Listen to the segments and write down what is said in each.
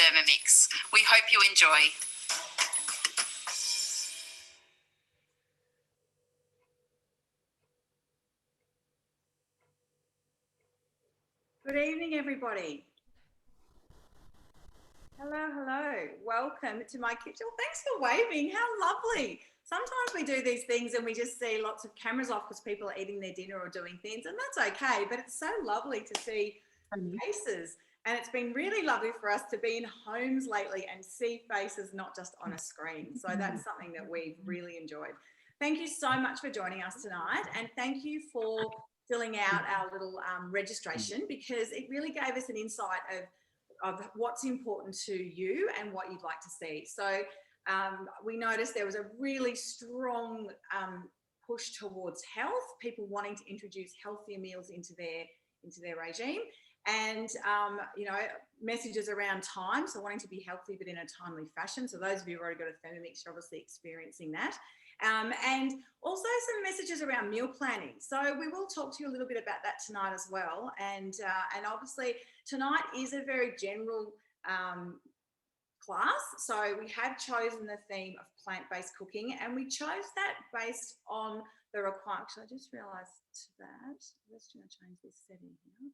Thermomix. We hope you enjoy. Good evening, everybody. Hello, hello. Welcome to my kitchen. Well, thanks for waving. How lovely. Sometimes we do these things and we just see lots of cameras off because people are eating their dinner or doing things, and that's okay. But it's so lovely to see faces. And it's been really lovely for us to be in homes lately and see faces, not just on a screen. So that's something that we've really enjoyed. Thank you so much for joining us tonight. And thank you for filling out our little registration, because it really gave us an insight of what's important to you and what you'd like to see. So we noticed there was a really strong push towards health, people wanting to introduce healthier meals into their regime, and messages around time, so wanting to be healthy but in a timely fashion. So those of you who've already got a Thermomix, you're obviously experiencing that. And also some messages around meal planning. So we will talk to you a little bit about that tonight as well. And obviously tonight is a very general class. So we have chosen the theme of plant-based cooking, and we chose that based on the requirement. Actually, I just realised that. Let's try to change this setting here.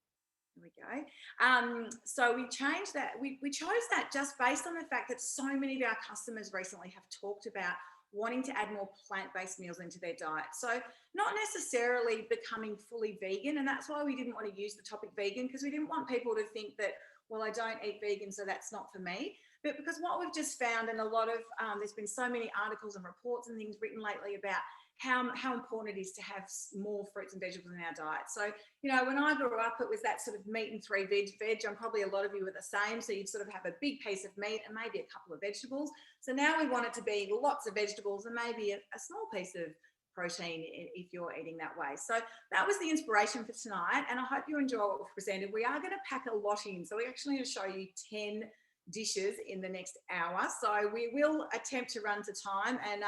There we go. So we changed that. We chose that just based on the fact that so many of our customers recently have talked about wanting to add more plant-based meals into their diet. So not necessarily becoming fully vegan. And that's why we didn't want to use the topic vegan, because we didn't want people to think that, well, I don't eat vegan, so that's not for me. But because what we've just found, and a lot of, there's been so many articles and reports and things written lately about how important it is to have more fruits and vegetables in our diet. So, when I grew up, it was that sort of meat and 3 veg, and probably a lot of you were the same. So you'd sort of have a big piece of meat and maybe a couple of vegetables. So now we want it to be lots of vegetables and maybe a small piece of protein if you're eating that way. So that was the inspiration for tonight, and I hope you enjoy what we've presented. We are going to pack a lot in. So we're actually going to show you 10 dishes in the next hour. So we will attempt to run to time, and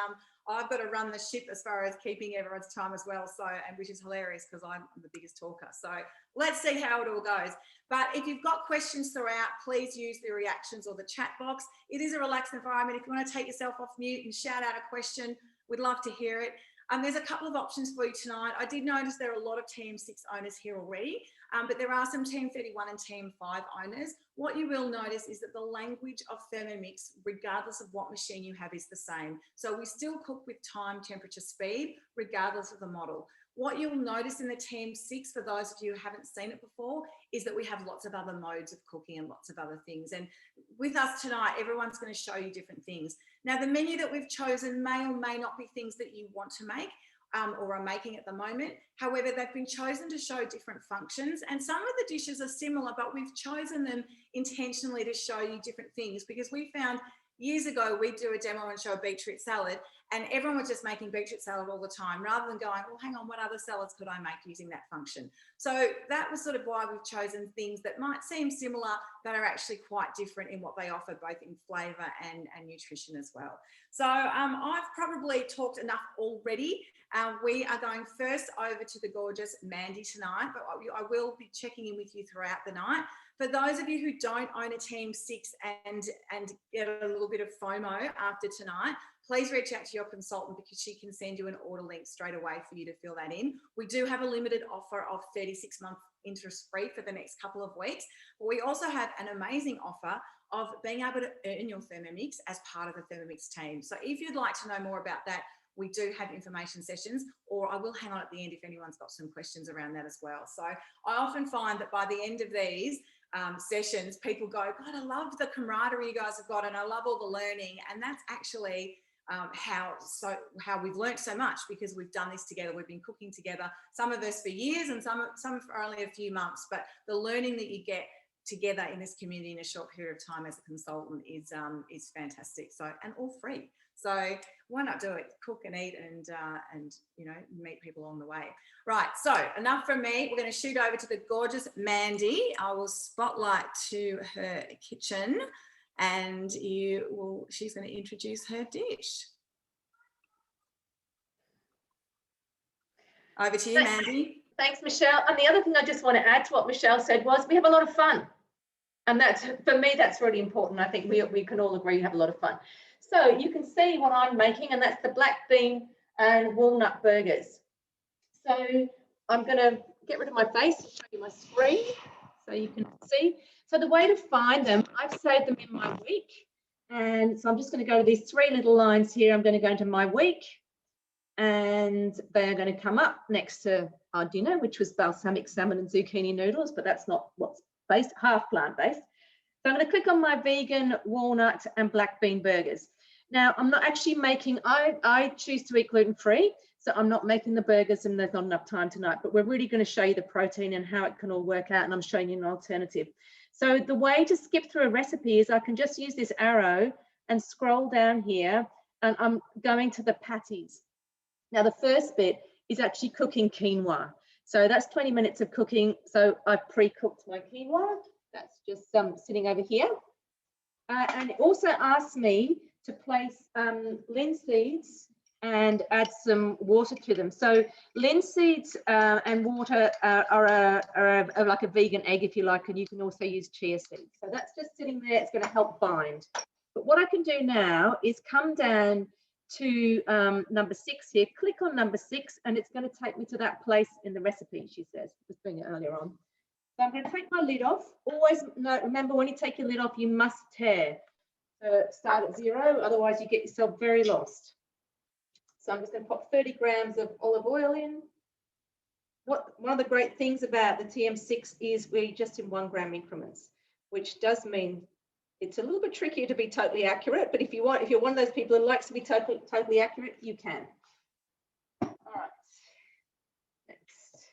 I've got to run the ship as far as keeping everyone's time as well. So, and which is hilarious because I'm the biggest talker. So let's see how it all goes. But if you've got questions throughout, please use the reactions or the chat box. It is a relaxed environment. If you want to take yourself off mute and shout out a question, we'd love to hear it. There's a couple of options for you tonight. I did notice there are a lot of Team 6 owners here already, but there are some Team 31 and Team 5 owners. What you will notice is that the language of Thermomix, regardless of what machine you have, is the same. So we still cook with time, temperature, speed, regardless of the model. What you'll notice in the Team 6, for those of you who haven't seen it before, is that we have lots of other modes of cooking and lots of other things. And with us tonight, everyone's going to show you different things. Now, the menu that we've chosen may or may not be things that you want to make or are making at the moment. However, they've been chosen to show different functions, and some of the dishes are similar, but we've chosen them intentionally to show you different things, because we found years ago we'd do a demo and show a beetroot salad, and everyone was just making beetroot salad all the time, rather than going, well, hang on, what other salads could I make using that function? So that was sort of why we've chosen things that might seem similar, but are actually quite different in what they offer, both in flavour and nutrition as well. So I've probably talked enough already. We are going first over to the gorgeous Mandy tonight, but I will be checking in with you throughout the night. For those of you who don't own a Team 6 and get a little bit of FOMO after tonight, please reach out to your consultant, because she can send you an order link straight away for you to fill that in. We do have a limited offer of 36-month interest-free for the next couple of weeks. But we also have an amazing offer of being able to earn your Thermomix as part of the Thermomix team. So if you'd like to know more about that, we do have information sessions, or I will hang on at the end if anyone's got some questions around that as well. So I often find that by the end of these sessions, people go, God, I love the camaraderie you guys have got, and I love all the learning. And that's actually how we've learnt so much, because we've done this together. We've been cooking together, some of us for years and some for only a few months, but the learning that you get together in this community in a short period of time as a consultant is fantastic. So, and all free. So why not do it? Cook and eat and meet people along the way. Right, so enough from me. We're going to shoot over to the gorgeous Mandy. I will spotlight to her kitchen, and she's going to introduce her dish. Over to you, Mandy. Thanks, Michelle. And the other thing I just want to add to what Michelle said was we have a lot of fun. And that's, for me, that's really important. I think we can all agree, have a lot of fun. So you can see what I'm making, and that's the black bean and walnut burgers. So I'm going to get rid of my face and show you my screen so you can see. So the way to find them, I've saved them in my week. And so I'm just going to go to these 3 little lines here. I'm going to go into my week, and they're going to come up next to our dinner, which was balsamic salmon and zucchini noodles, but that's not what's based, half plant-based. So I'm going to click on my vegan, walnut and black bean burgers. Now, I'm not actually making, I choose to eat gluten-free, so I'm not making the burgers, and there's not enough time tonight, but we're really going to show you the protein and how it can all work out, and I'm showing you an alternative. So the way to skip through a recipe is I can just use this arrow and scroll down here, and I'm going to the patties. Now, the first bit is actually cooking quinoa. So that's 20 minutes of cooking. So I've pre-cooked my quinoa. That's just sitting over here. And it also asks me to place linseeds and add some water to them. So linseeds and water are like a vegan egg, if you like, and you can also use chia seeds. So that's just sitting there. It's going to help bind. But what I can do now is come down to number 6 here, click on number 6, and it's going to take me to that place in the recipe, she says. I was doing it earlier on. So I'm going to take my lid off. Always remember, when you take your lid off, you must tear. So start at 0, otherwise you get yourself very lost. So I'm just going to pop 30 grams of olive oil in. One of the great things about the TM6 is we're just in 1 gram increments, which does mean it's a little bit trickier to be totally accurate, but if you're one of those people who likes to be totally accurate, you can. All right. Next,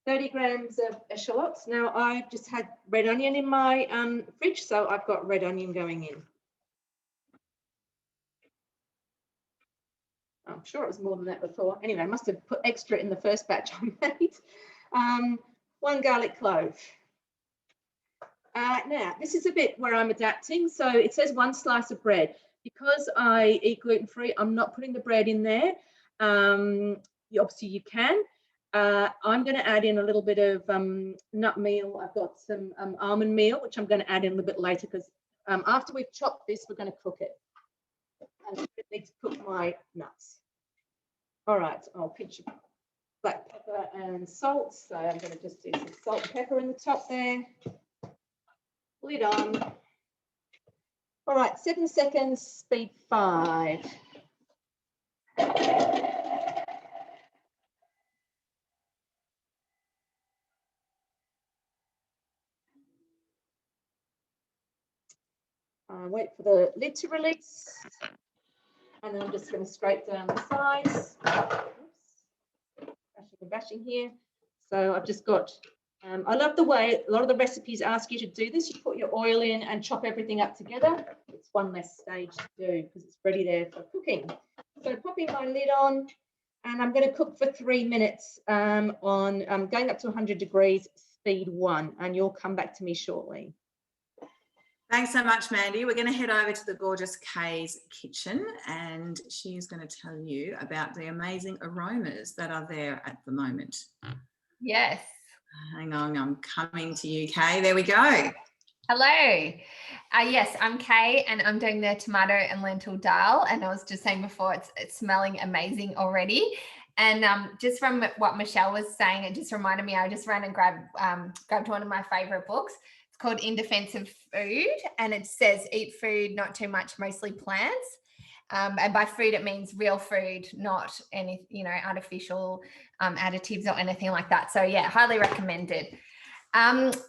30 grams of eschalots. Now I've just had red onion in my fridge, so I've got red onion going in. I'm sure it was more than that before. Anyway, I must have put extra in the first batch I made. 1 garlic clove. Now, this is a bit where I'm adapting. So it says 1 slice of bread. Because I eat gluten-free, I'm not putting the bread in there. Obviously, you can. I'm going to add in a little bit of nut meal. I've got some almond meal, which I'm going to add in a little bit later, because after we've chopped this, we're going to cook it. And I need to cook my nuts. All right, I'll pinch black pepper and salt. So I'm going to just do some salt and pepper in the top there. Lid on. All right, 7 seconds, speed 5. Wait for the lid to release. And then I'm just going to scrape down the sides. Oops. Bashing and bashing here. So I've just got, I love the way a lot of the recipes ask you to do this. You put your oil in and chop everything up together. It's one less stage to do because it's ready there for cooking. So popping my lid on, and I'm going to cook for 3 minutes going up to 100 degrees, speed 1, and you'll come back to me shortly. Thanks so much, Mandy. We're going to head over to the gorgeous Kaye's kitchen, and she's going to tell you about the amazing aromas that are there at the moment. Yes. Hang on, I'm coming to you, Kaye. There we go. Hello. Yes, I'm Kaye, and I'm doing the tomato and lentil dal. And I was just saying before, it's smelling amazing already. And just from what Michelle was saying, it just reminded me, I just ran and grabbed one of my favorite books. It's called In Defense of Food, and it says eat food, not too much, mostly plants. And by food, it means real food, not any, artificial additives or anything like that. So yeah, highly recommended.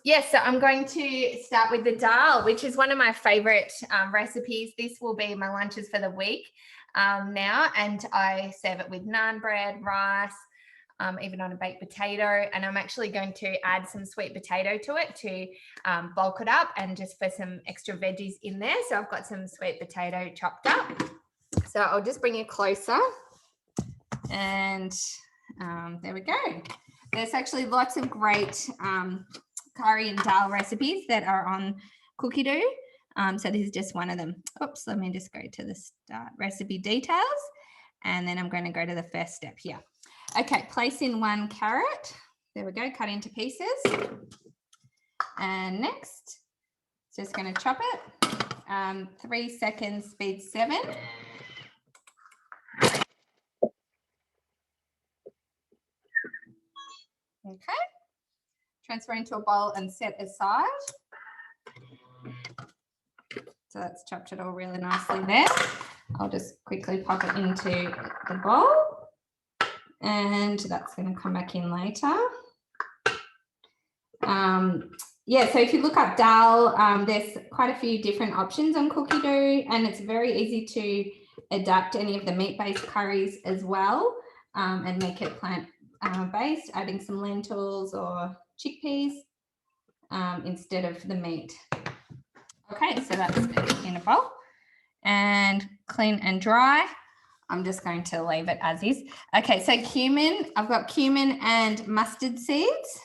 Yes, so I'm going to start with the dal, which is one of my favorite recipes. This will be my lunches for the week now, and I serve it with naan bread, rice, even on a baked potato. And I'm actually going to add some sweet potato to it to bulk it up and just for some extra veggies in there. So I've got some sweet potato chopped up. So I'll just bring you closer, and there we go. There's actually lots of great curry and dal recipes that are on Cookidoo. So this is just one of them. Oops, let me just go to the start recipe details, and then I'm going to go to the first step here. Okay, place in 1 carrot. There we go, cut into pieces. And next, Just going to chop it. 3 seconds, speed 7. Okay. Transfer into a bowl and set aside. So that's chopped it all really nicely there. I'll just quickly pop it into the bowl, and that's going to come back in later. Yeah, so if you look up Dahl, there's quite a few different options on Cookidoo, and it's very easy to adapt any of the meat-based curries as well, and make it plant-based, adding some lentils or chickpeas instead of the meat. Okay, so that's in a bowl and clean and dry. I'm just going to leave it as is. Okay, so cumin, I've got cumin and mustard seeds.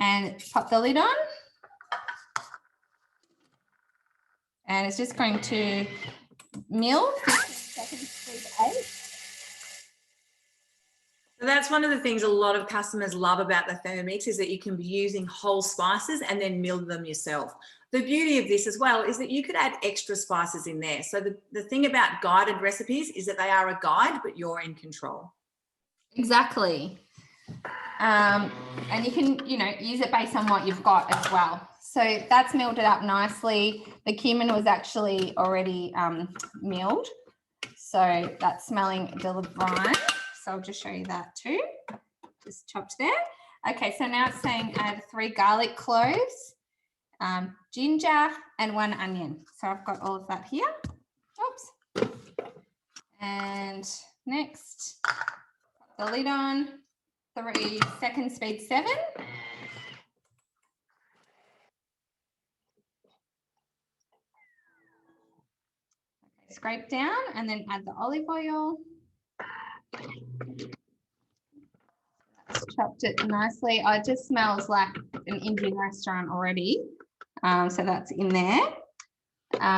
And pop the lid on. And it's just going to mill 15 seconds, speed 8. So that's one of the things a lot of customers love about the Thermomix, is that you can be using whole spices and then mill them yourself. The beauty of this as well is that you could add extra spices in there. So the thing about guided recipes is that they are a guide, but you're in control. Exactly. And you can, use it based on what you've got as well. So that's milled it up nicely. The cumin was actually already milled. So that's smelling divine. So I'll just show you that too. Just chopped there. Okay, so now it's saying add 3 garlic cloves, ginger, and 1 onion. So I've got all of that here. Oops. And next, put the lid on. 3 seconds, speed 7. Okay, scrape down and then add the olive oil. That's chopped it nicely. Oh, it just smells like an Indian restaurant already. So that's in there.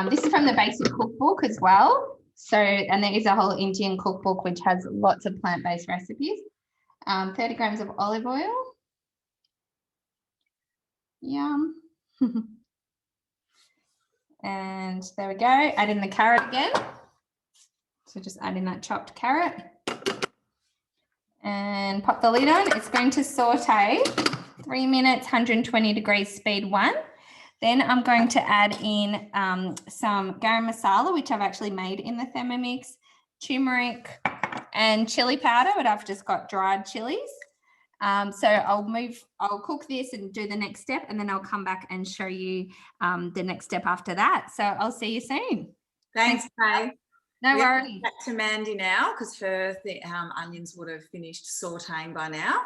This is from the basic cookbook as well. So, and there is a whole Indian cookbook which has lots of plant-based recipes. 30 grams of olive oil. Yum. And there we go. Add in the carrot again. So just add in that chopped carrot. And pop the lid on. It's going to saute 3 minutes, 120 degrees, speed 1. Then I'm going to add in some garam masala, which I've actually made in the Thermomix, turmeric, and chili powder, but I've just got dried chilies. So I'll cook this and do the next step, and then I'll come back and show you the next step after that. So I'll see you soon. Thanks, Kaye. No worries. Back to Mandy now, because the onions would have finished sauteing by now.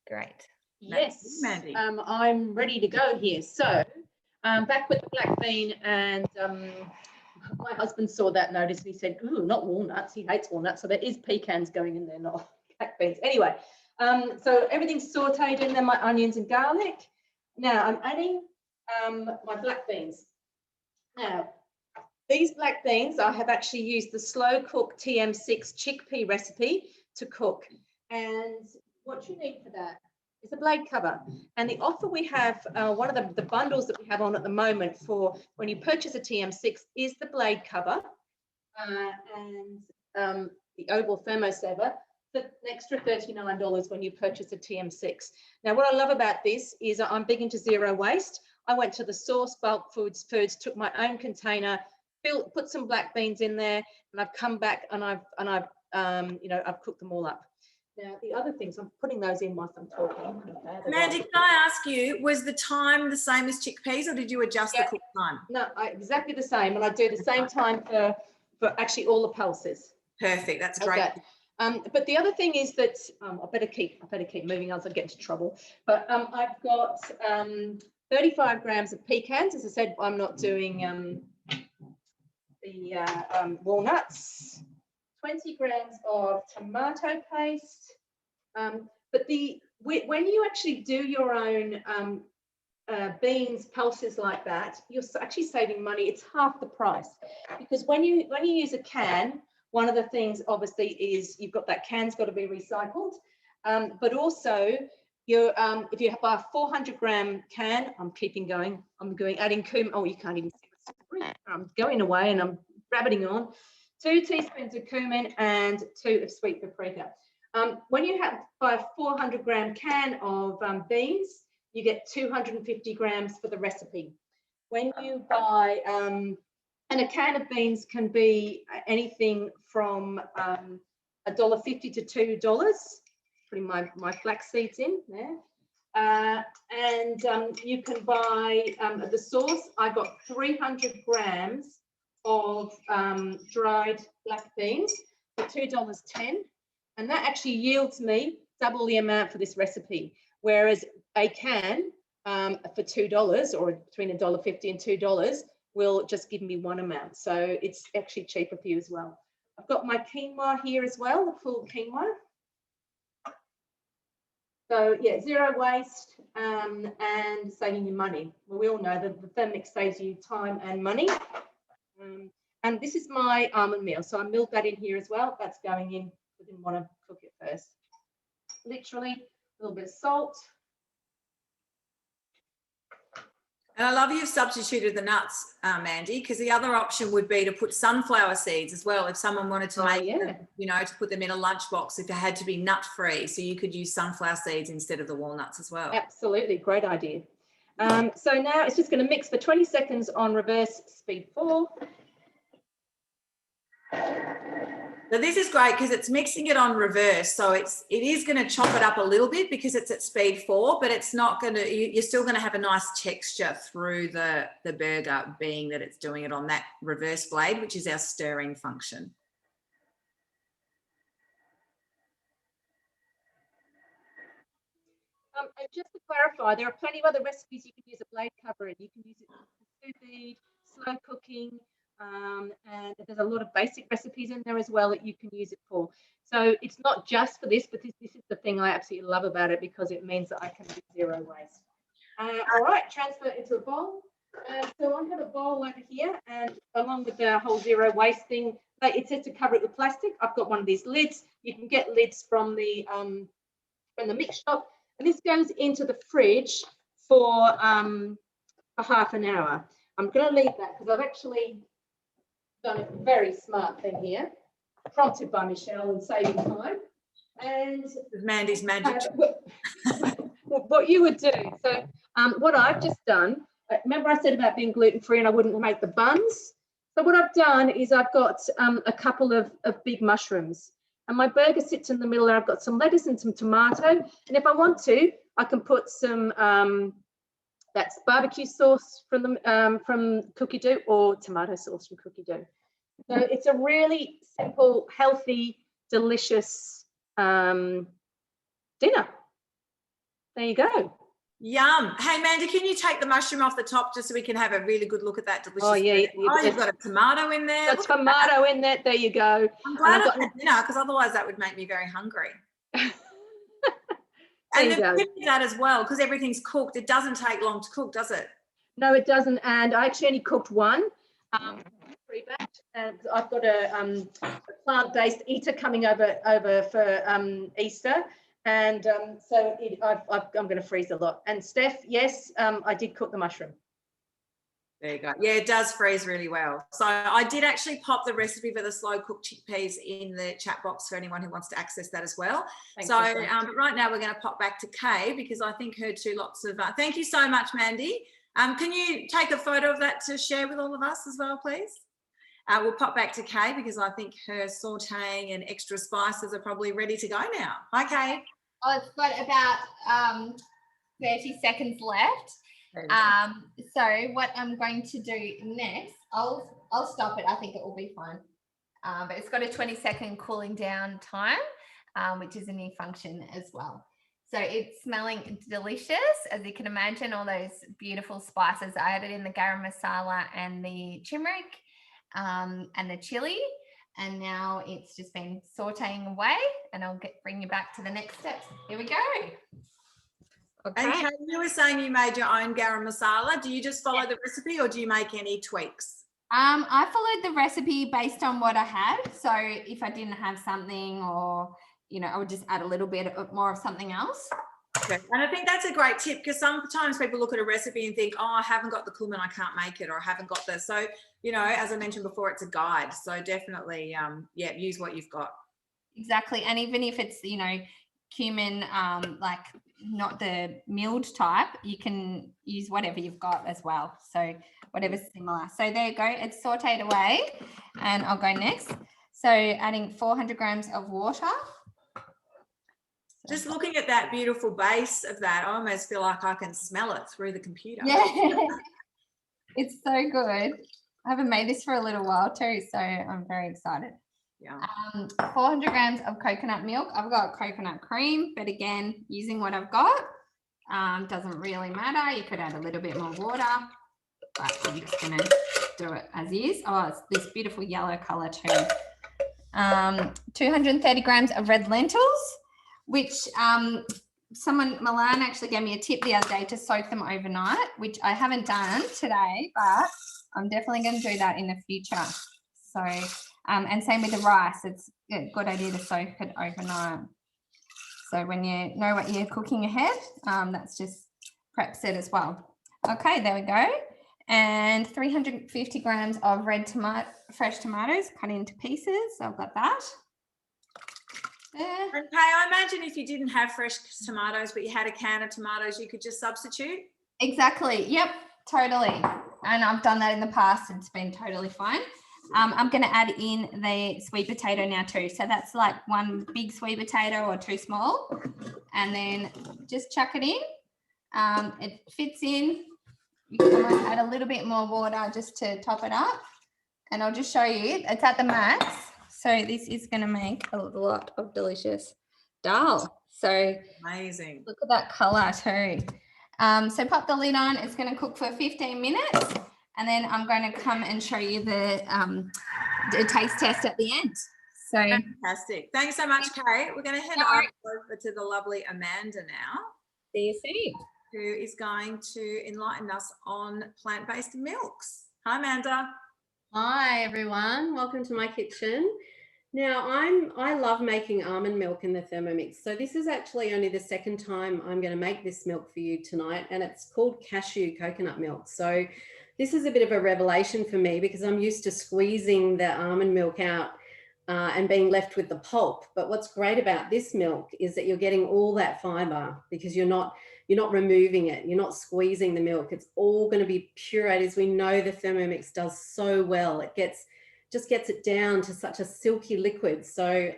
Great. Yes, Mandy. I'm ready to go here. So back with the black bean, and my husband saw that notice and he said, ooh, not walnuts. He hates walnuts. So there is pecans going in there, not black beans. Anyway, so everything's sauteed in there, my onions and garlic. Now I'm adding my black beans. Now, these black beans, I have actually used the slow cook TM6 chickpea recipe to cook. And what you need for that is a blade cover. And the offer we have, one of the bundles that we have on at the moment for when you purchase a TM6 is the blade cover and the oval thermosaver, for an extra $39 when you purchase a TM6. Now, what I love about this is I'm big into zero waste. I went to the Source Bulk Foods, took my own container, put some black beans in there, and I've come back and I've cooked them all up. Now, the other things, I'm putting those in whilst I'm talking. Mandy, can I ask you, was the time the same as chickpeas, or did you adjust the cook time? No, exactly the same, and I do the same time for actually all the pulses. Perfect, that's great. Okay. But the other thing is that I better keep moving, else I'll get into trouble. But I've got 35 grams of pecans. As I said, I'm not doing the walnuts. 20 grams of tomato paste. But when you actually do your own beans, pulses like that, you're actually saving money. It's half the price, because when you use a can, one of the things obviously is you've got that can's got to be recycled, but also you if you buy a 400-gram can, I'm keeping going. I'm adding cumin. Oh, you can't even see. I'm going away and I'm rabbiting on. 2 teaspoons of cumin and 2 of sweet paprika. When you buy a 400-gram can of beans, you get 250 grams for the recipe. When you buy, and a can of beans can be anything from $1.50 to $2. Putting my flax seeds in there. And you can buy the sauce. I got 300 grams of dried black beans for $2.10. And that actually yields me double the amount for this recipe. Whereas a can for $2 or between $1.50 and $2 will just give me one amount. So it's actually cheaper for you as well. I've got my quinoa here as well, the full quinoa. So yeah, zero waste and saving you money. Well, we all know that the Thermomix saves you time and money. And this is my almond meal. So I milled that in here as well. That's going in. I didn't want to cook it first. Literally a little bit of salt. And I love you've substituted the nuts, Mandy, because the other option would be to put sunflower seeds as well. If someone wanted to make them, you know, to put them in a lunchbox, if it had to be nut free, so you could use sunflower seeds instead of the walnuts as well. Absolutely, great idea. So now it's just going to mix for 20 seconds on reverse speed 4. So this is great because it's mixing it on reverse. So it is going to chop it up a little bit because it's at speed 4, but it's not going to, you're still going to have a nice texture through the burger, being that it's doing it on that reverse blade, which is our stirring function. And just to clarify, there are plenty of other recipes you can use a blade cover in. You can use it for sous vide, slow cooking, and there's a lot of basic recipes in there as well that you can use it for. So it's not just for this, but this is the thing I absolutely love about it, because it means that I can do zero waste. All right, transfer it into a bowl. So I have a bowl over here, and along with the whole zero waste thing, it says to cover it with plastic. I've got one of these lids. You can get lids from the mix shop, and this goes into the fridge for half an hour. I'm going to leave that because I've actually done a very smart thing here, prompted by Michelle and saving time. And Mandy's magic. What you would do. So what I've just done, remember I said about being gluten-free and I wouldn't make the buns? So what I've done is I've got a couple of big mushrooms, and my burger sits in the middle, and I've got some lettuce and some tomato. And if I want to, I can put some that's barbecue sauce from Cookidoo, or tomato sauce from Cookidoo. So it's a really simple, healthy, delicious dinner. There you go. Yum. Hey, Mandy, can you take the mushroom off the top just so we can have a really good look at that delicious? Oh, yeah. You've got a tomato in there. Got tomato in there. There you go. I'm glad I've got dinner, because otherwise that would make me very hungry. And the tip is that as well, because everything's cooked. It doesn't take long to cook, does it? No, it doesn't. And I actually only cooked one. Pre-batch, and I've got a plant-based eater coming over for Easter, and so I'm going to freeze a lot. And Steph, yes, I did cook the mushroom. There you go. Yeah, it does freeze really well. So I did actually pop the recipe for the slow cooked chickpeas in the chat box for anyone who wants to access that as well. Thanks, but right now we're going to pop back to Kaye, because I think her two lots of thank you so much, Mandy. Can you take a photo of that to share with all of us as well, please? We'll pop back to Kaye, because I think her sauteing and extra spices are probably ready to go now. Hi, Kaye. Oh, it's got about 30 seconds left. So what I'm going to do next, I'll stop it. I think it will be fine. But it's got a 20-second cooling down time, which is a new function as well. So it's smelling delicious, as you can imagine. All those beautiful spices I added in, the garam masala and the turmeric and the chili. And now it's just been sauteing away, and I'll bring you back to the next steps. Here we go. Okay. And Kaye, you were saying you made your own garam masala. Do you just follow the recipe, or do you make any tweaks? I followed the recipe based on what I had. So if I didn't have something, or I would just add a little bit more of something else. Okay. And I think that's a great tip because sometimes people look at a recipe and think, oh, I haven't got the cumin, I can't make it, or I haven't got the. So, you know, as I mentioned before, it's a guide. So definitely, yeah, use what you've got. Exactly. And even if it's, you know, cumin, like not the milled type, you can use whatever you've got as well. So whatever's similar. So there you go. It's sauteed away, and I'll go next. So adding 400 grams of water. Just looking at that beautiful base of that, I almost feel like I can smell it through the computer. Yeah, it's so good. I haven't made this for a little while too, so I'm very excited. Yeah. 400 grams of coconut milk. I've got coconut cream, but again, using what I've got, doesn't really matter. You could add a little bit more water, but I'm just going to do it as is. Oh, it's this beautiful yellow color too. 230 grams of red lentils, which Milan actually gave me a tip the other day to soak them overnight, which I haven't done today, but I'm definitely going to do that in the future. So, and same with the rice, it's a good idea to soak it overnight. So when you know what you're cooking ahead, that's just preps it as well. Okay, there we go. And 350 grams of fresh tomatoes cut into pieces. So I've got that. There. Okay, I imagine if you didn't have fresh tomatoes, but you had a can of tomatoes, you could just substitute. Exactly. Yep, totally. And I've done that in the past. It's been totally fine. I'm going to add in the sweet potato now too. So that's like one big sweet potato or two small. And then just chuck it in. It fits in. You can almost add a little bit more water just to top it up. And I'll just show you. It's at the max. So this is going to make a lot of delicious dal. So amazing. Look at that color too. So pop the lid on. It's going to cook for 15 minutes. And then I'm going to come and show you the taste test at the end. So fantastic. Thanks so much, Kaye. We're going to head over to the lovely Amanda now. See you soon. Who is going to enlighten us on plant-based milks. Hi, Amanda. Hi, everyone. Welcome to my kitchen. Now, I love making almond milk in the Thermomix. So this is actually only the second time I'm going to make this milk for you tonight, and it's called Cashew coconut milk. So this is a bit of a revelation for me because I'm used to squeezing the almond milk out and being left with the pulp. But what's great about this milk is that you're getting all that fiber because you're not removing it. You're not squeezing the milk. It's all going to be pureed, as we know the Thermomix does so well. It just gets it down to such a silky liquid. So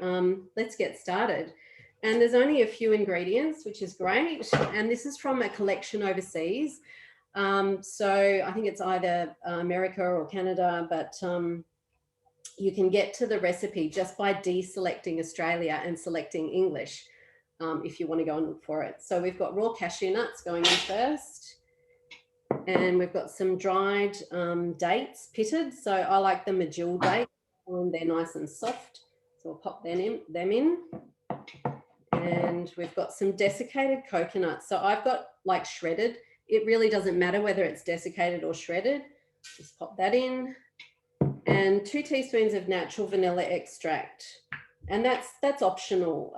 let's get started. And there's only a few ingredients, which is great. And this is from a collection overseas. So I think it's either America or Canada, but you can get to the recipe just by deselecting Australia and selecting English if you want to go and look for it. So we've got raw cashew nuts going in first. And we've got some dried dates, pitted. So I like the Majil dates when they're nice and soft. So we'll pop them in. And we've got some desiccated coconuts. So I've got like shredded. It really doesn't matter whether it's desiccated or shredded. Just pop that in. And 2 teaspoons of natural vanilla extract. And that's optional.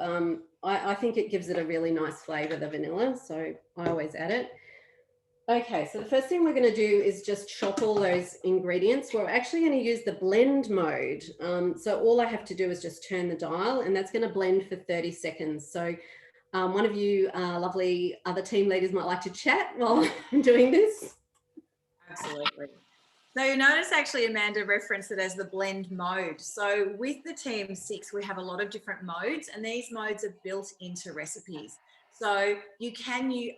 I think it gives it a really nice flavour, the vanilla. So I always add it. Okay, so the first thing we're going to do is just chop all those ingredients. We're actually going to use the blend mode. So all I have to do is just turn the dial, and that's going to blend for 30 seconds. So one of you lovely other team leaders might like to chat while I'm doing this. Absolutely. So you notice actually Amanda referenced it as the blend mode. So with the TM6, we have a lot of different modes, and these modes are built into recipes. So you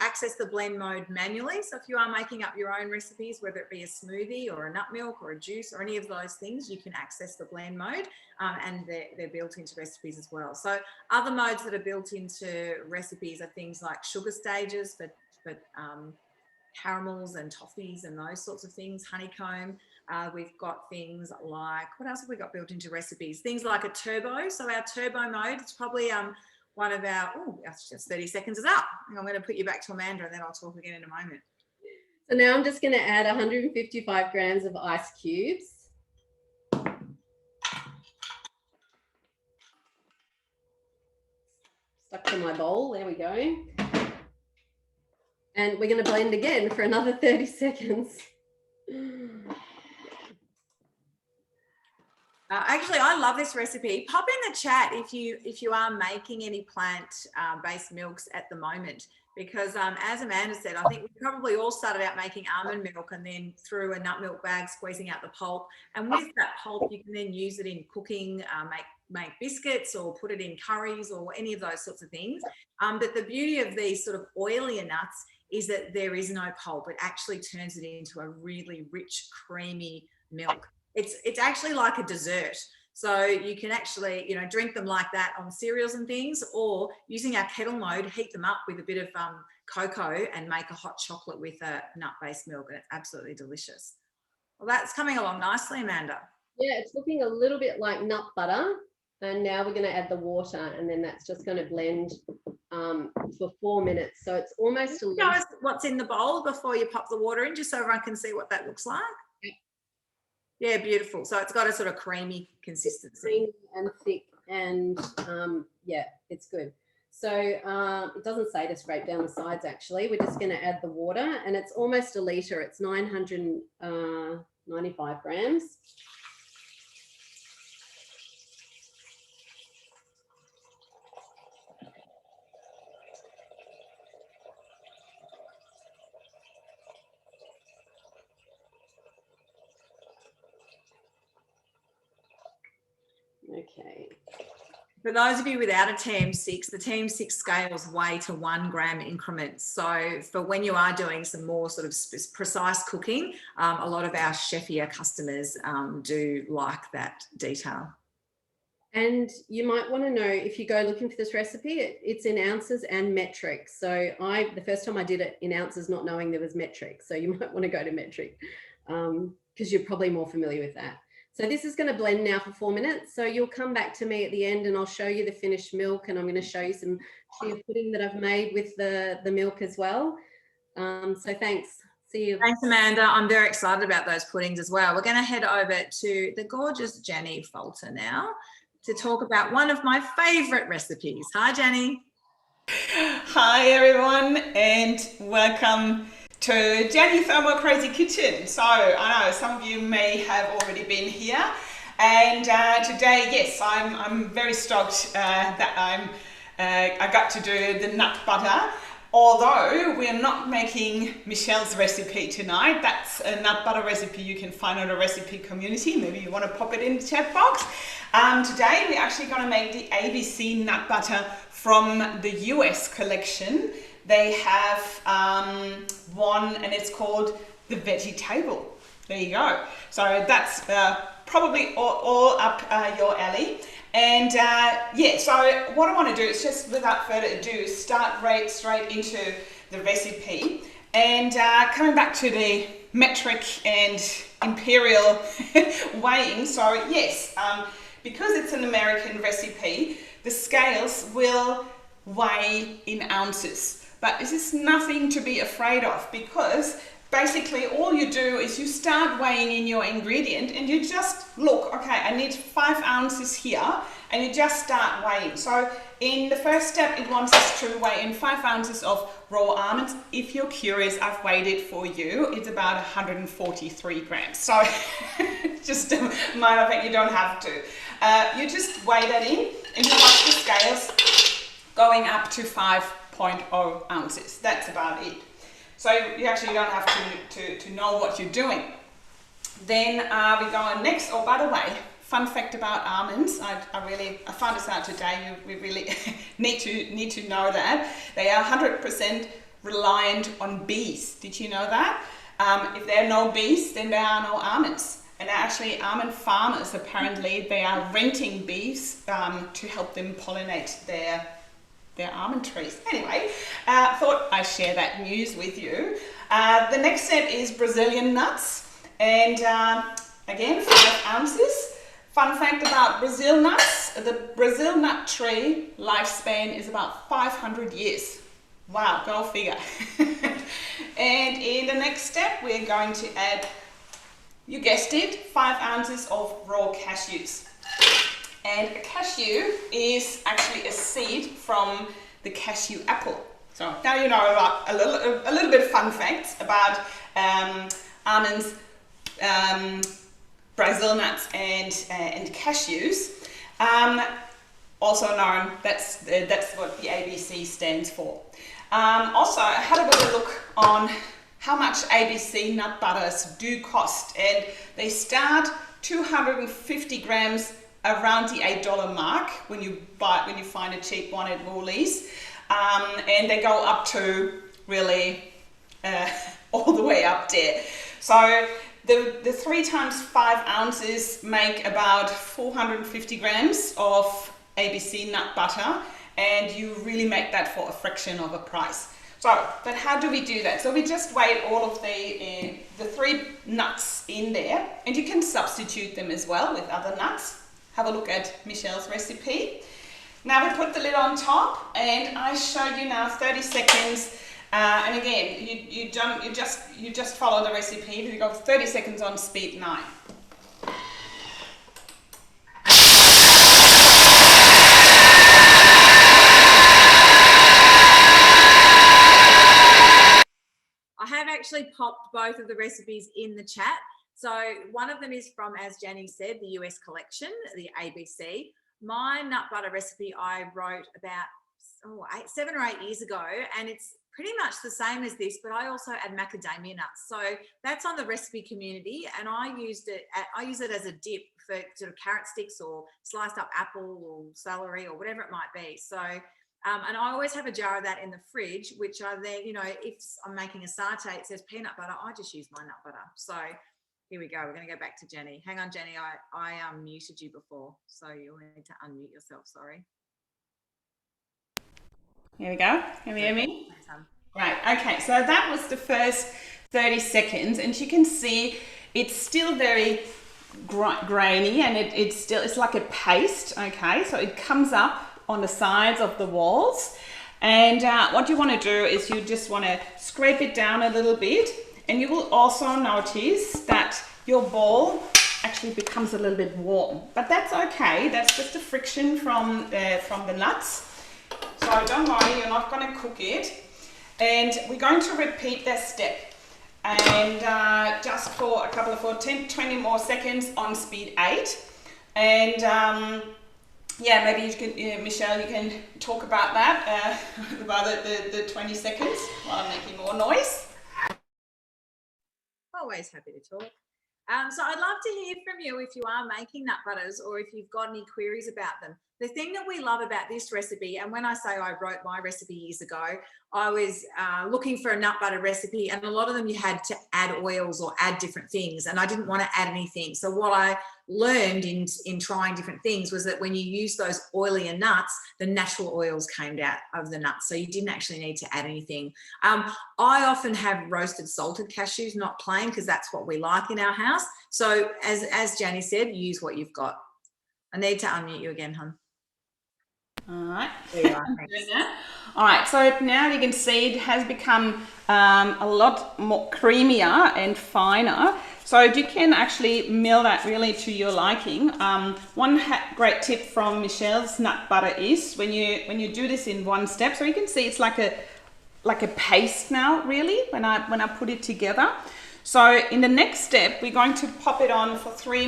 access the blend mode manually. So if you are making up your own recipes, whether it be a smoothie or a nut milk or a juice or any of those things, you can access the blend mode, and they're built into recipes as well. So other modes that are built into recipes are things like sugar stages for caramels and toffees and those sorts of things, honeycomb. We've got things like, what else have we got built into recipes? Things like a turbo. So our turbo mode, it's probably one of our, that's just 30 seconds is up. I'm going to put you back to Amanda and then I'll talk again in a moment. So now I'm just going to add 155 grams of ice cubes. Stuck to my bowl, there we go. And we're going to blend again for another 30 seconds. Actually, I love this recipe. Pop in the chat if you are making any plant-based milks at the moment, because as Amanda said, I think we probably all started out making almond milk and then through a nut milk bag, squeezing out the pulp. And with that pulp, you can then use it in cooking, make biscuits or put it in curries or any of those sorts of things. But the beauty of these sort of oilier nuts is that there is no pulp. It actually turns it into a really rich, creamy milk. It's actually like a dessert. So you can actually, drink them like that on cereals and things, or using our kettle mode, heat them up with a bit of cocoa and make a hot chocolate with a nut-based milk, and it's absolutely delicious. Well, that's coming along nicely, Amanda. Yeah, it's looking a little bit like nut butter. And now we're going to add the water, and then that's just going to blend for 4 minutes. So it's almost a Show us what's in the bowl before you pop the water in, just so everyone can see what that looks like. Yeah, beautiful. So it's got a sort of creamy consistency. Creamy and thick, and yeah, it's good. So it doesn't say to scrape down the sides, actually. We're just going to add the water, and it's almost a litre. It's 995 grams. Okay. For those of you without a TM6, the TM6 scales weigh to 1 gram increments. So for when you are doing some more sort of precise cooking, a lot of our chefier customers do like that detail. And you might want to know, if you go looking for this recipe, it's in ounces and metric. So the first time I did it in ounces, not knowing there was metric. So you might want to go to metric because you're probably more familiar with that. So this is going to blend now for 4 minutes. So you'll come back to me at the end and I'll show you the finished milk, and I'm going to show you some chia pudding that I've made with the milk as well. So thanks. See you. Thanks, Amanda. I'm very excited about those puddings as well. We're going to head over to the gorgeous Janny Falter now to talk about one of my favourite recipes. Hi, Janny. Hi, everyone, and welcome to Janny Thermo Crazy Kitchen. So I know some of you may have already been here, and today, yes, I'm very stoked that I got to do the nut butter. Although we're not making Michelle's recipe tonight. That's a nut butter recipe you can find on a recipe community. Maybe you want to pop it in the chat box. Today we're actually going to make the ABC nut butter from the US collection. They have one, and it's called the Veggie Table. There you go. So that's probably all up your alley. And yeah, so what I want to do is just, without further ado, start right straight into the recipe, and coming back to the metric and imperial weighing. So yes, because it's an American recipe, the scales will weigh in ounces, but this is nothing to be afraid of, because basically all you do is you start weighing in your ingredient and you just look, okay, I need 5 ounces here, and you just start weighing. So in the first step, it wants us to weigh in 5 ounces of raw almonds. If you're curious, I've weighed it for you. It's about 143 grams. So just a matter of fact, you don't have to. You just weigh that in and you watch the scales going up to 5.0 ounces. That's about it. So you actually don't have to know what you're doing. Then we go on next. Oh, by the way, fun fact about almonds. I found this out today. We really need to know that they are 100% reliant on bees. Did you know that? If there are no bees, then there are no almonds. And actually, almond farmers, apparently, they are renting bees to help them pollinate their almond trees. Anyway, thought I'd share that news with you. The next step is Brazilian nuts, and again, 5 ounces. Fun fact about Brazil nuts: the Brazil nut tree lifespan is about 500 years. Wow, go figure. And in the next step, we're going to add, you guessed it, 5 ounces of raw cashews. And a cashew is actually a seed from the cashew apple. So now you know about a little bit of fun facts about almonds, Brazil nuts, and cashews. Also known, that's what the ABC stands for. Also, I had a bit of a look on how much ABC nut butters do cost, and they start 250 grams around the $8 mark when you find a cheap one at Woolies, and they go up to really all the way up there. So the 3 times 5 ounces make about 450 grams of ABC nut butter, and you really make that for a fraction of a price. So, but how do we do that? So we just weigh all of the 3 nuts in there, and you can substitute them as well with other nuts. Have a look at Michelle's recipe. Now we put the lid on top, and I show you now 30 seconds. And again, you just follow the recipe. You go 30 seconds on speed 9. I have actually popped both of the recipes in the chat. So one of them is from, as Janny said, the US collection, the ABC. My nut butter recipe I wrote about 7 or 8 years ago, and it's pretty much the same as this, but I also add macadamia nuts. So that's on the recipe community, and I use it as a dip for sort of carrot sticks or sliced up apple or celery or whatever it might be. So and I always have a jar of that in the fridge, which I then, you know, if I'm making a satay, it says peanut butter, I just use my nut butter. So here we go. We're going to go back to Janny. Hang on, Janny. I muted you before, so you'll need to unmute yourself. Sorry. Here we go. Can you hear me? Right. Okay. So that was the first 30 seconds, and you can see it's still very grainy, and it's like a paste. Okay. So it comes up on the sides of the walls, and what you want to do is you just want to scrape it down a little bit, and you will also notice that your bowl actually becomes a little bit warm, but that's okay. That's just the friction from the nuts. So don't worry, you're not going to cook it, and we're going to repeat that step, and just for 10-20 more seconds on speed 8, and yeah, maybe you can, Michelle, you can talk about that, about the 20 seconds while I'm making more noise. Always happy to talk. So I'd love to hear from you if you are making nut butters or if you've got any queries about them. The thing that we love about this recipe, and when I say I wrote my recipe years ago, I was looking for a nut butter recipe, and a lot of them you had to add oils or add different things, and I didn't want to add anything. So what I learned in trying different things was that when you use those oilier nuts, the natural oils came out of the nuts, so you didn't actually need to add anything. I often have roasted salted cashews, not plain, because that's what we like in our house. So as Janny said, use what you've got. I need to unmute you again, hon. All right. There you are. All right, so now you can see it has become a lot more creamier and finer. So you can actually mill that really to your liking. One great tip from Michelle's nut butter is when you do this in one step. So you can see it's like a paste now, really, when I put it together. So in the next step, we're going to pop it on for 3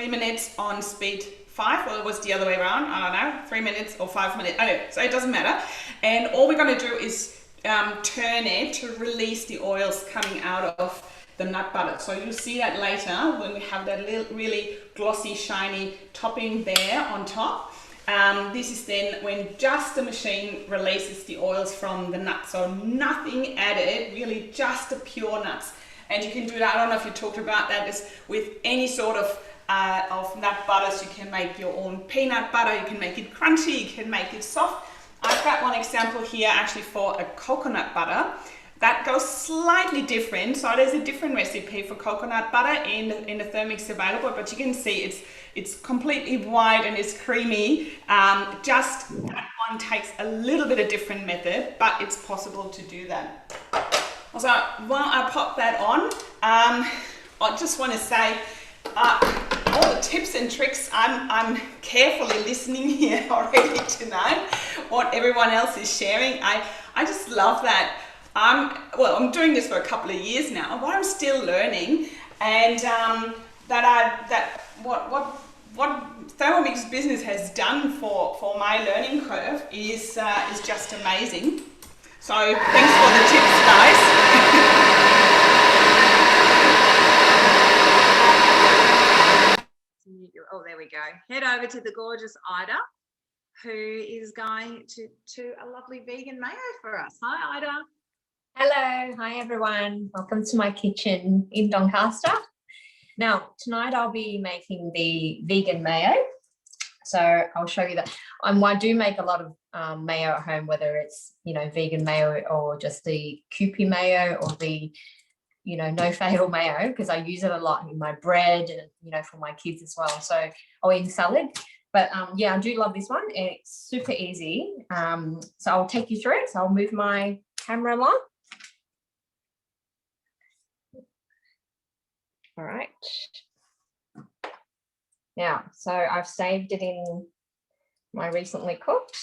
minutes on speed 5, or it was the other way around, I don't know, 3 minutes or 5 minutes, I don't know, so it doesn't matter. And all we're going to do is turn it to release the oils coming out of the nut butter. So you'll see that later when we have that little, really glossy, shiny topping there on top. This is then when just the machine releases the oils from the nuts. So nothing added, really just the pure nuts. And you can do that, I don't know if you talked about that, is with any sort of nut butters. You can make your own peanut butter, you can make it crunchy, you can make it soft. I've got one example here actually for a coconut butter that goes slightly different. So there's a different recipe for coconut butter in the Thermomix available, but you can see it's completely white and it's creamy. Just that one takes a little bit of different method, but it's possible to do that. So while I pop that on, I just want to say all the tips and tricks, I'm carefully listening here already tonight, what everyone else is sharing. I I just love that. I'm doing this for a couple of years now, but I'm still learning, and what Thermomix business has done for my learning curve is just amazing. So thanks for the tips, guys. Oh, there we go. Head over to the gorgeous Ida, who is going to a lovely vegan mayo for us. Hi, Ida. Hello, hi everyone. Welcome to my kitchen in Doncaster. Now, tonight I'll be making the vegan mayo. So I'll show you that. I do make a lot of mayo at home, whether it's, vegan mayo or just the Kewpie mayo or the, no fatal mayo, because I use it a lot in my bread and, for my kids as well. So I'll eat salad. But yeah, I do love this one and it's super easy. So I'll take you through it. So I'll move my camera along. All right. Now, so I've saved it in my recently cooked,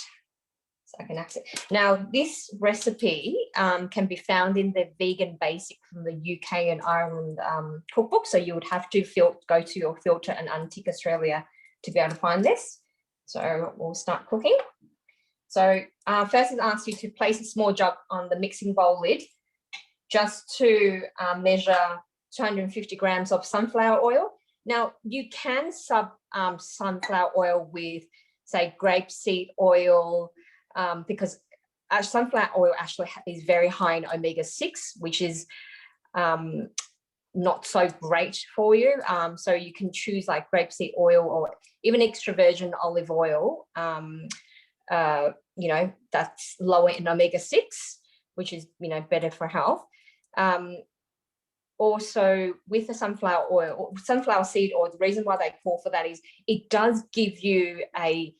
so I can access. Now, this recipe can be found in the Vegan Basic from the UK and Ireland cookbook. So you would have to go to your filter and untick Australia to be able to find this. So we'll start cooking. So first it asks you to place a small jug on the mixing bowl lid just to measure 250 grams of sunflower oil. Now, you can sub sunflower oil with, say, grapeseed oil, because sunflower oil actually is very high in omega-6, which is not so great for you. So you can choose like grapeseed oil or even extra virgin olive oil, that's lower in omega-6, which is, better for health. Also with the sunflower oil or sunflower seed oil, the reason why they call for that is it does give you a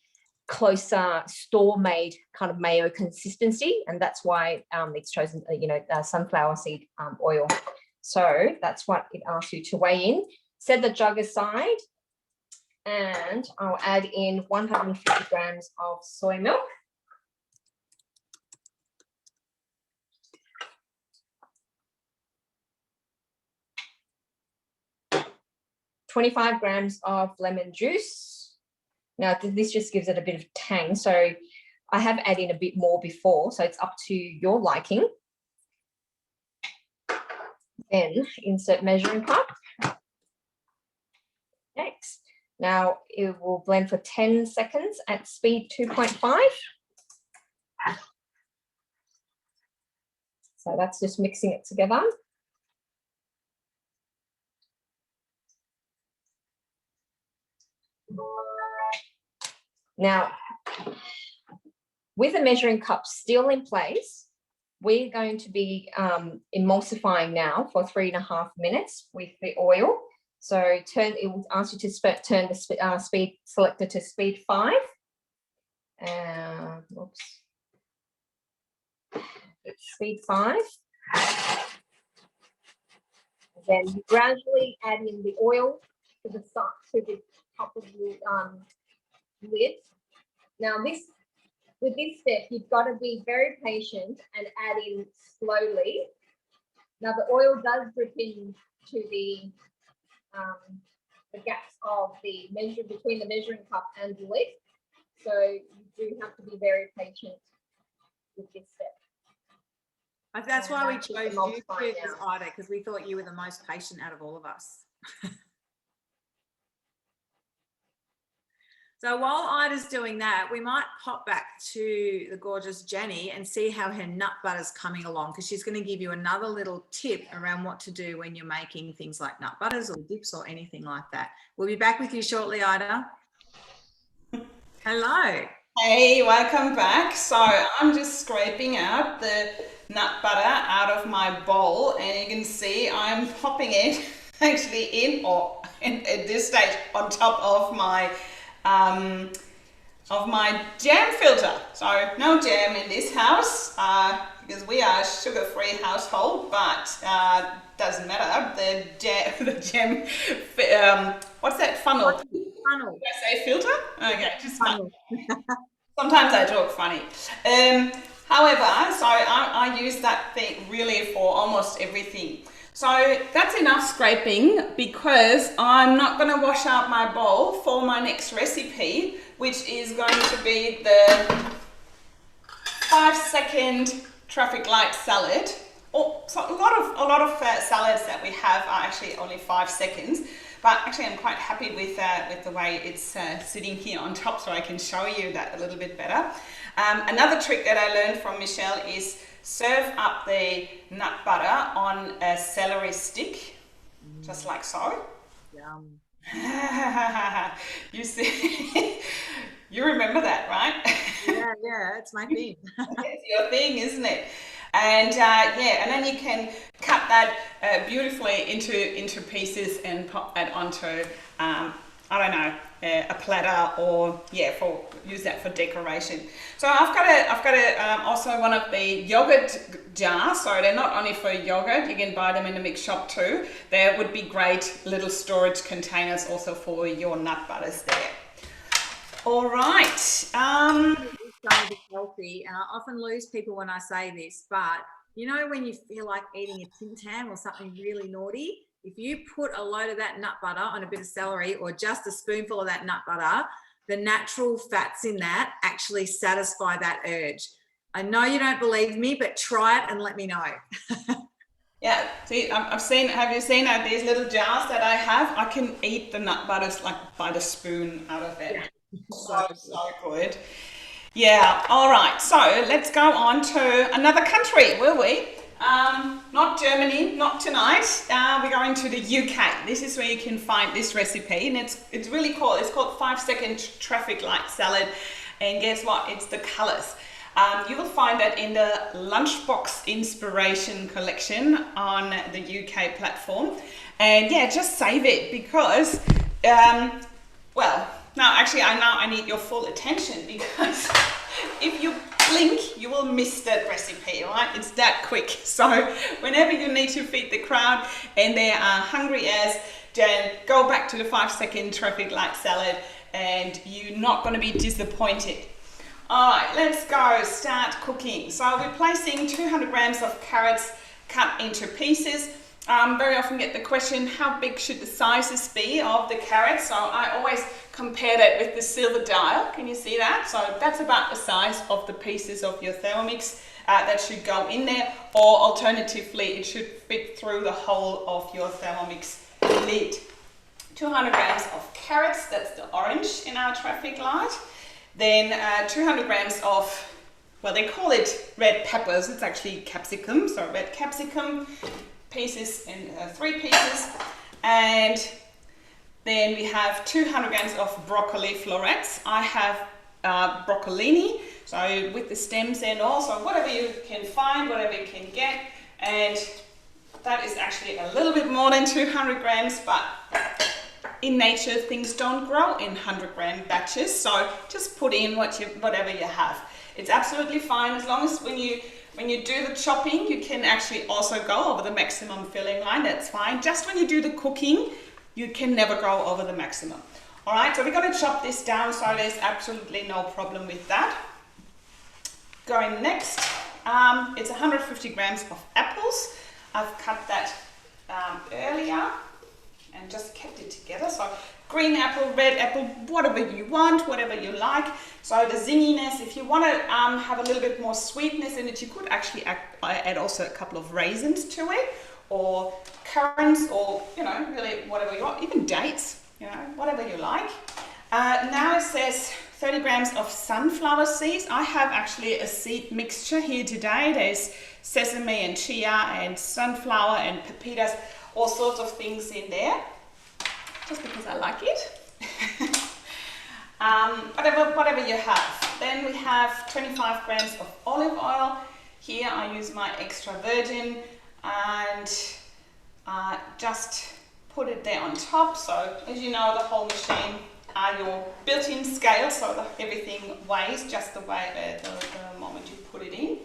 closer store-made kind of mayo consistency, and that's why it's chosen, sunflower seed oil. So that's what it asks you to weigh in. Set the jug aside, and I'll add in 150 grams of soy milk. 25 grams of lemon juice. Now, this just gives it a bit of tang. So I have added in a bit more before, so it's up to your liking. Then insert measuring cup. Next. Now it will blend for 10 seconds at speed 2.5. So that's just mixing it together. Now, with the measuring cup still in place, we're going to be emulsifying now for 3.5 minutes with the oil. So it will ask you to turn the speed selector to speed 5. Oops. Speed 5. Then you gradually add in the oil to the top of the lid. Now with this step, you've got to be very patient and add in slowly. Now the oil does drip into the gaps of the between the measuring cup and the lid. So you do have to be very patient with this step. That's why we chose you as Ida, because we thought you were the most patient out of all of us. So while Ida's doing that, we might pop back to the gorgeous Janny and see how her nut butter's coming along, because she's going to give you another little tip around what to do when you're making things like nut butters or dips or anything like that. We'll be back with you shortly, Ida. Hello. Hey, welcome back. So I'm just scraping out the nut butter out of my bowl, and you can see I'm popping it actually at this stage on top of my jam filter. So no jam in this house because we are a sugar-free household, but doesn't matter. The jam, what's that funnel? Funnel. Did I say filter? Okay, just Funnel. Sometimes I talk funny. Hi However, so I use that thing really for almost everything. So that's enough scraping because I'm not going to wash out my bowl for my next recipe, which is going to be the 5-second traffic light salad. Oh, so a lot of salads that we have are actually only 5 seconds, but actually I'm quite happy with the way it's sitting here on top, so I can show you that a little bit better. Another trick that I learned from Michelle is serve up the nut butter on a celery stick, just like so. Yum. You see, you remember that, right? Yeah, it's my thing. It's your thing, isn't it? And yeah, and then you can cut that beautifully into pieces and pop that onto I don't know, a platter, or yeah, use that for decoration. So I've got also one of the yogurt jars. So they're not only for yogurt, you can buy them in the mix shop too. There would be great little storage containers also for your nut butters there. All right. It's going to be healthy, and I often lose people when I say this, but you know when you feel like eating a Tim Tam or something really naughty, if you put a load of that nut butter on a bit of celery or just a spoonful of that nut butter, the natural fats in that actually satisfy that urge. I know you don't believe me, but try it and let me know. Yeah, see, have you seen these little jars that I have? I can eat the nut butters like by the spoon out of it. Yeah. So good. Yeah, all right, so let's go on to another country, will we? Not Germany, not tonight. We're going to the UK. This is where you can find this recipe, and it's really cool. It's called 5-second traffic light salad, and guess what? It's the colours. You will find that in the Lunchbox Inspiration collection on the UK platform, and yeah, just save it because, well, no, actually, I need your full attention because if you blink, you will miss that recipe, right? It's that quick. So whenever you need to feed the crowd and they are hungry as, then go back to the 5-second traffic light salad and you're not going to be disappointed. All right, let's go start cooking. So we're placing 200 grams of carrots cut into pieces. Very often get the question, how big should the sizes be of the carrots? So I always compare that with the silver Dahl. Can you see that? So that's about the size of the pieces of your Thermomix that should go in there, or alternatively, it should fit through the whole of your Thermomix lid. 200 grams of carrots, that's the orange in our traffic light. Then 200 grams of, well, they call it red peppers, it's actually capsicum, so red capsicum, pieces in 3 pieces. And then we have 200 grams of broccoli florets. I have broccolini, so with the stems and all, so whatever you can find, whatever you can get. And that is actually a little bit more than 200 grams, but in nature, things don't grow in 100-gram batches, so just put in whatever you have. It's absolutely fine as long as when you do the chopping, you can actually also go over the maximum filling line, that's fine. Just when you do the cooking, you can never go over the maximum. All right, so we're going to chop this down, so there's absolutely no problem with that. Going next, it's 150 grams of apples. I've cut that earlier and just kept it together. So green apple, red apple, whatever you want, whatever you like. So the zinginess, if you want to have a little bit more sweetness in it, you could actually add also a couple of raisins to it, or currants, or, you know, really whatever you want, even dates, you know, whatever you like. Now it says 30 grams of sunflower seeds. I have actually a seed mixture here today. There's sesame and chia and sunflower and pepitas, all sorts of things in there, just because I like it. Whatever you have. Then we have 25 grams of olive oil. Here I use my extra virgin and just put it there on top. So as you know, the whole machine are your built-in scale, so that everything weighs just the way the moment you put it in.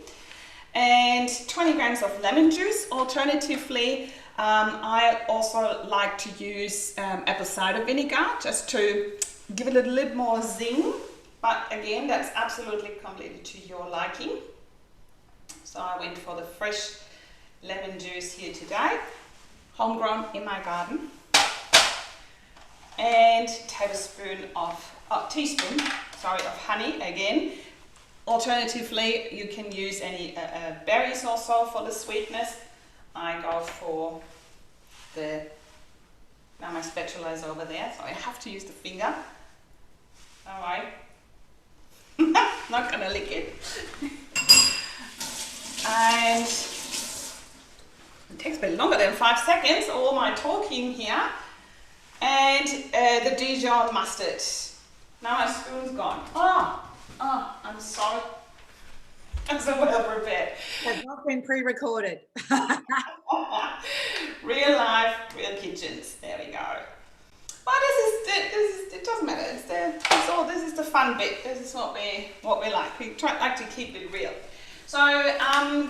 And 20 grams of lemon juice. Alternatively, I also like to use apple cider vinegar just to give it a little bit more zing, but again, that's absolutely completely to your liking. So I went for the fresh lemon juice here today, homegrown in my garden. And teaspoon of honey again. Alternatively, you can use any berries also for the sweetness. I go for now my spatula is over there, so I have to use the finger. All right. Not gonna lick it. And it takes a bit longer than 5 seconds, all my talking here. And the Dijon mustard. Now my spoon's gone. Oh, I'm sorry. I'm so well prepared. Has not been pre-recorded. Real life, real kitchens. There we go. But it doesn't matter. This is the fun bit. This is what we like. We like to keep it real. So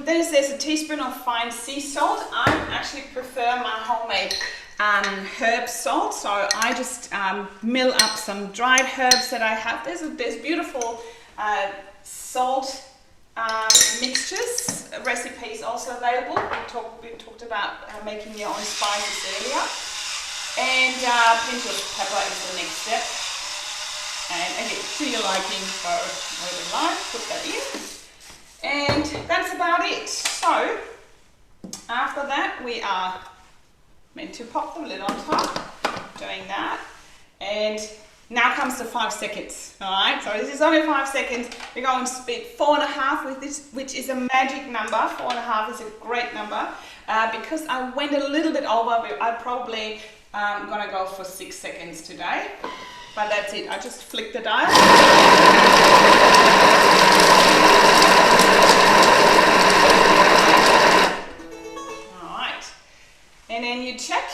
there's a teaspoon of fine sea salt. I actually prefer my homemade herb salt. So I just mill up some dried herbs that I have. There's beautiful salt mixtures recipes also available. We talked about making your own spices earlier. And pinch of pepper is the next step. And again, to your liking, so whatever you like, put that in. And that's about it. So after that, we are meant to pop the lid on top, doing that. And now comes the 5 seconds, all right? So this is only 5 seconds. We're going to speed 4.5 with this, which is a magic number. 4.5 is a great number. Because I went a little bit over, I probably gonna go for 6 seconds today. But that's it, I just flick the dial. All right, and then you check.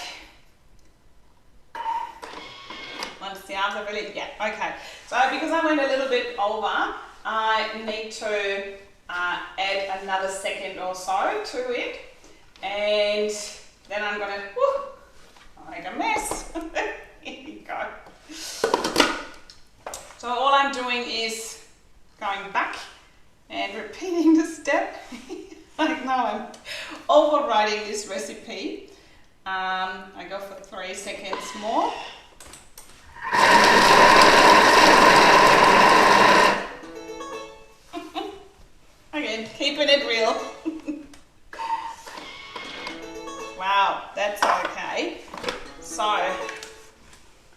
Once the arms are really, yeah, okay. So because I went a little bit over, I need to add another second or so to it. And then I'm gonna, make a mess. Here we go. So all I'm doing is going back and repeating the step. Like now I'm overriding this recipe. I go for 3 seconds more. Again, keeping it real. Wow, that's okay. So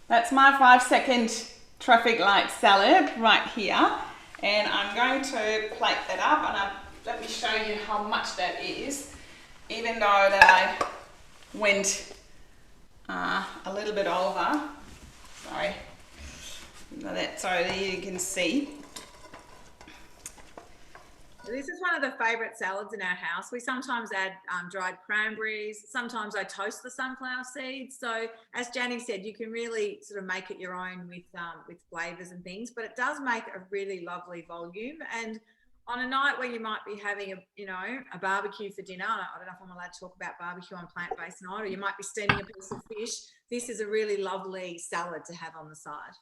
that's my 5 second traffic light salad right here. And I'm going to plate that up and let me show you how much that is. Even though that I went a little bit over. Sorry. So there you can see. This is one of the favourite salads in our house. We sometimes add dried cranberries. Sometimes I toast the sunflower seeds. So as Janny said, you can really sort of make it your own with flavours and things, but it does make a really lovely volume. And on a night where you might be having a barbecue for dinner, I don't know if I'm allowed to talk about barbecue on plant-based night, or you might be steaming a piece of fish. This is a really lovely salad to have on the side.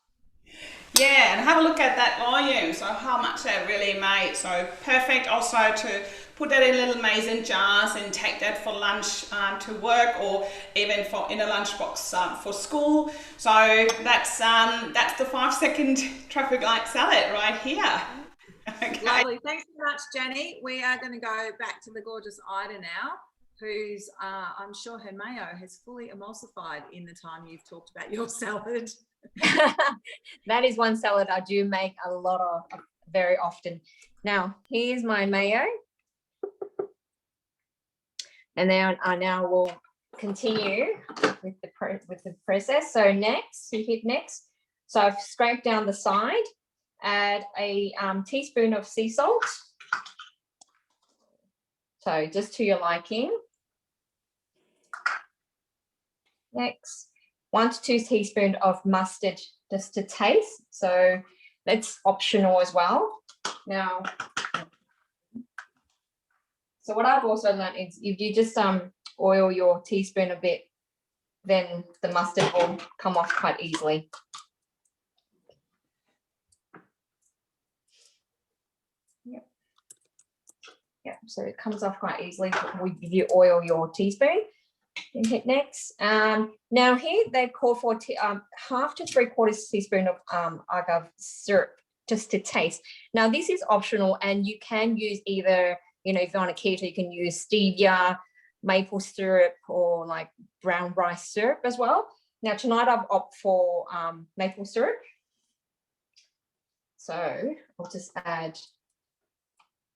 Yeah, and have a look at that volume, so how much that really made. So perfect also to put that in little mason jars and take that for lunch to work, or even in a lunchbox for school. So that's the 5 second traffic light salad right here. Okay. Lovely. Thanks so much, Janny. We are going to go back to the gorgeous Ida now, who's I'm sure her mayo has fully emulsified in the time you've talked about your salad. That is one salad I do make a lot of very often. Now here's my mayo, and then I now will continue with the process. So next, you hit next. So I've scraped down the side. Add a teaspoon of sea salt. So just to your liking. Next, 1 to 2 teaspoons of mustard just to taste. So that's optional as well. Now, so what I've also learned is if you just oil your teaspoon a bit, then the mustard will come off quite easily. Yeah, so it comes off quite easily with you oil your teaspoon. And hit next. Now here they call for half to 3/4 teaspoon of agave syrup just to taste. Now this is optional, and you can use either, you know, if you're on a keto, you can use stevia, maple syrup, or like brown rice syrup as well. Now tonight I've opted for maple syrup. So I'll just add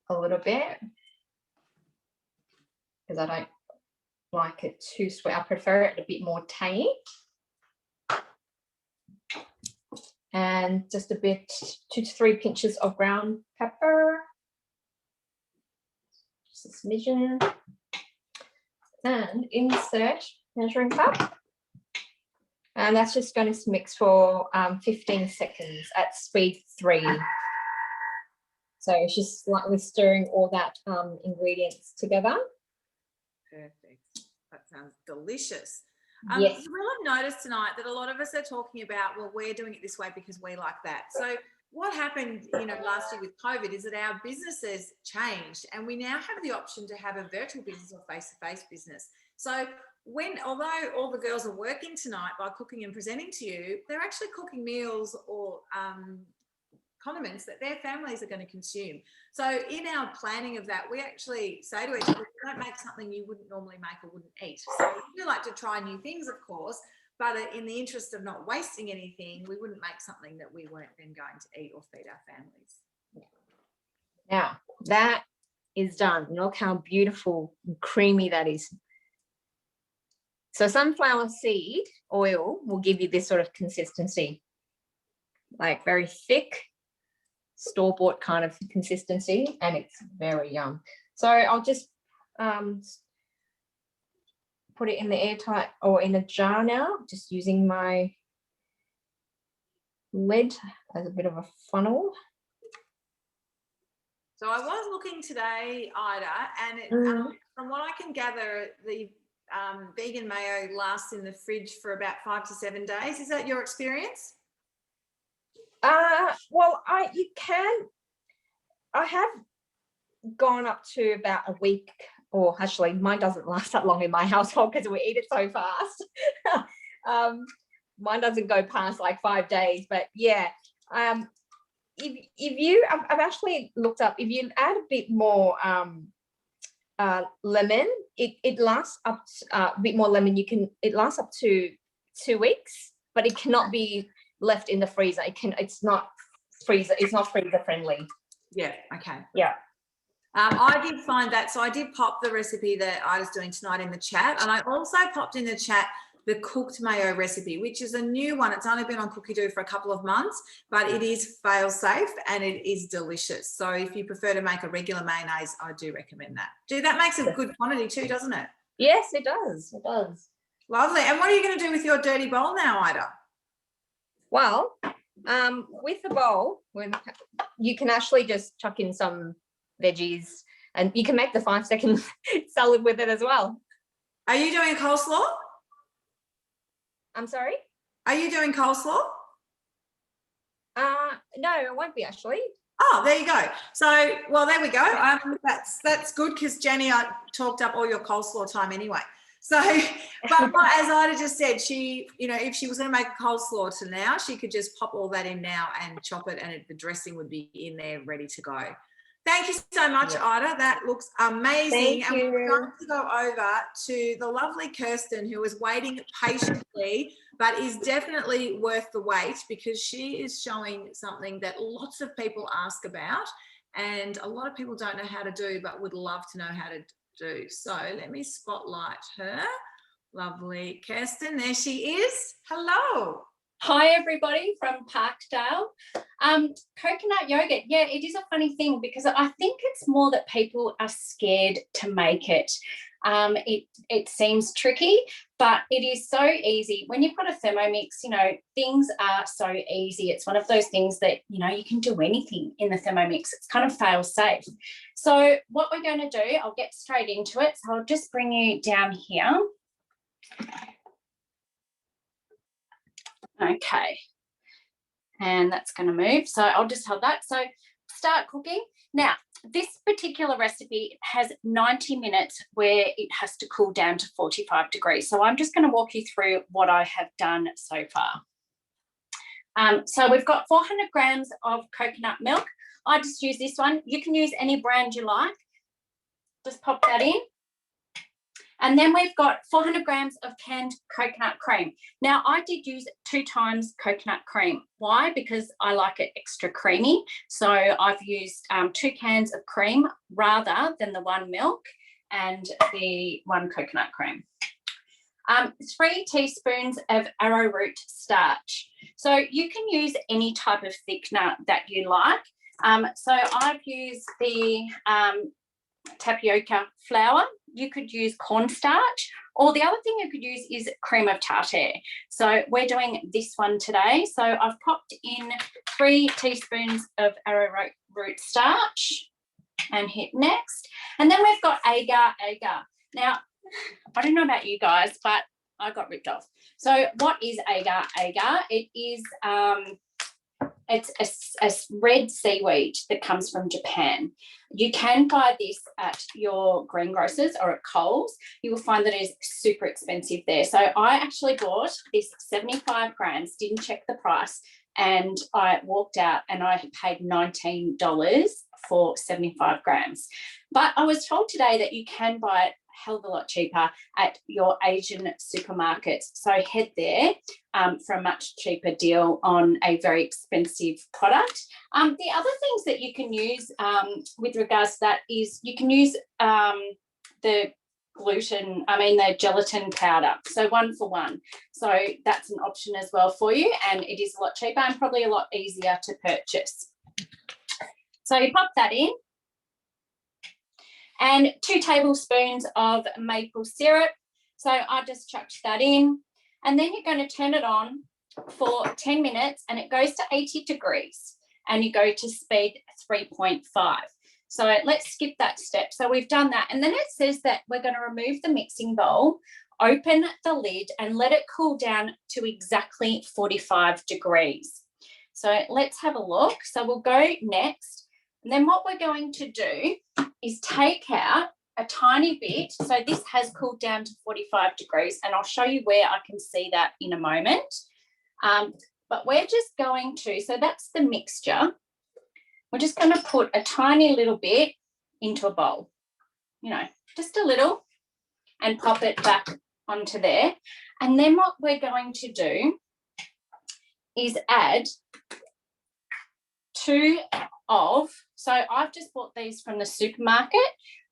a little bit because I don't like it too sweet. I prefer it a bit more tangy. And just a bit, 2 to 3 pinches of ground pepper. Just a smidgen. And insert measuring cup. And that's just going to mix for 15 seconds at speed 3. So it's just slightly stirring all that ingredients together. Perfect. That sounds delicious. Yes. So we'll have noticed tonight that a lot of us are talking about, well, we're doing it this way because we like that. So what happened, you know, last year with COVID is that our businesses changed, and we now have the option to have a virtual business or face-to-face business. So although all the girls are working tonight by cooking and presenting to you, they're actually cooking meals or condiments that their families are going to consume. So in our planning of that, we actually say to each other, don't make something you wouldn't normally make or wouldn't eat. So we like to try new things, of course, but in the interest of not wasting anything, we wouldn't make something that we weren't then going to eat or feed our families. Now that is done. Look how beautiful and creamy that is. So sunflower seed oil will give you this sort of consistency, like very thick, store-bought kind of consistency, and it's very yum. So I'll just put it in the airtight or in a jar now, just using my lid as a bit of a funnel. So I was looking today, Ida, and it, from what I can gather, the vegan mayo lasts in the fridge for about 5 to 7 days. Is that your experience? Well, I have gone up to about a week, or actually mine doesn't last that long in my household because we eat it so fast. Mine doesn't go past like 5 days, but yeah. If you, I've actually looked up, if you add a bit more lemon, it lasts up a bit more lemon. It lasts up to 2 weeks, but it cannot be left in the freezer. It's not freezer friendly. Yeah. Okay. Yeah. I did find that, so I did pop the recipe that I was doing tonight in the chat, and I also popped in the chat the cooked mayo recipe, which is a new one. It's only been on Cookidoo for a couple of months, but it is fail safe and it is delicious. So if you prefer to make a regular mayonnaise, I do recommend that. That makes a good quantity too, doesn't it? Yes, it does. It does. Lovely. And what are you going to do with your dirty bowl now, Ida? Well, with the bowl, you can actually just chuck in some veggies, and you can make the 5-second salad with it as well. Are you doing coleslaw? I'm sorry? Are you doing coleslaw? No, I won't be actually. Oh, there you go. So, well, there we go. That's good because Janny talked up all your coleslaw time anyway. So, but as Ida just said, she, you know, if she was going to make a coleslaw to now, she could just pop all that in now and chop it, and the dressing would be in there ready to go. Thank you so much, Ida. That looks amazing. Thank you. We're going to go over to the lovely Kirsten, who is waiting patiently, but is definitely worth the wait because she is showing something that lots of people ask about, and a lot of people don't know how to do, but would love to know how to do. So let me spotlight her. Lovely Kirsten. There she is. Hello. Hi everybody from Parkdale. Coconut yogurt, yeah, it is a funny thing because I think it's more that people are scared to make it. It seems tricky, but it is so easy. When you've got a Thermomix, you know, things are so easy. It's one of those things that, you know, you can do anything in the Thermomix. It's kind of fail safe. So what we're going to do, I'll get straight into it. So I'll just bring you down here. Okay, and that's going to move. So I'll just hold that. So start cooking. Now, this particular recipe has 90 minutes where it has to cool down to 45 degrees. So I'm just going to walk you through what I have done so far. So we've got 400 grams of coconut milk. I just use this one. You can use any brand you like. Just pop that in. And then we've got 400 grams of canned coconut cream. Now, I did use 2 times coconut cream. Why? Because I like it extra creamy. So I've used 2 cans of cream rather than the 1 milk and the 1 coconut cream. 3 teaspoons of arrowroot starch. So you can use any type of thickener that you like. So I've used the tapioca flour. You could use cornstarch, or the other thing you could use is cream of tartare. So we're doing this one today. So I've popped in 3 teaspoons of arrowroot starch and hit next. And then we've got agar. Now, I don't know about you guys, but I got ripped off. So what is agar? Agar, it is it's a red seaweed that comes from Japan. You can buy this at your greengrocers or at Coles. You will find that it is super expensive there. So I actually bought this 75 grams, didn't check the price, and I walked out and I paid $19 for 75 grams. But I was told today that you can buy it hell of a lot cheaper at your Asian supermarkets. So head there for a much cheaper deal on a very expensive product. The other things that you can use with regards to that is you can use the gelatin powder. So 1 for 1. So that's an option as well for you, and it is a lot cheaper and probably a lot easier to purchase. So you pop that in. And 2 tablespoons of maple syrup. So I just chucked that in. And then you're going to turn it on for 10 minutes and it goes to 80 degrees and you go to speed 3.5. So let's skip that step. So we've done that. And then it says that we're going to remove the mixing bowl, open the lid and let it cool down to exactly 45 degrees. So let's have a look. So we'll go next. And then what we're going to do is take out a tiny bit. So this has cooled down to 45 degrees and I'll show you where I can see that in a moment. But we're just going to, so that's the mixture. We're just going to put a tiny little bit into a bowl, just a little, and pop it back onto there. And then what we're going to do is add 2 of, so I've just bought these from the supermarket.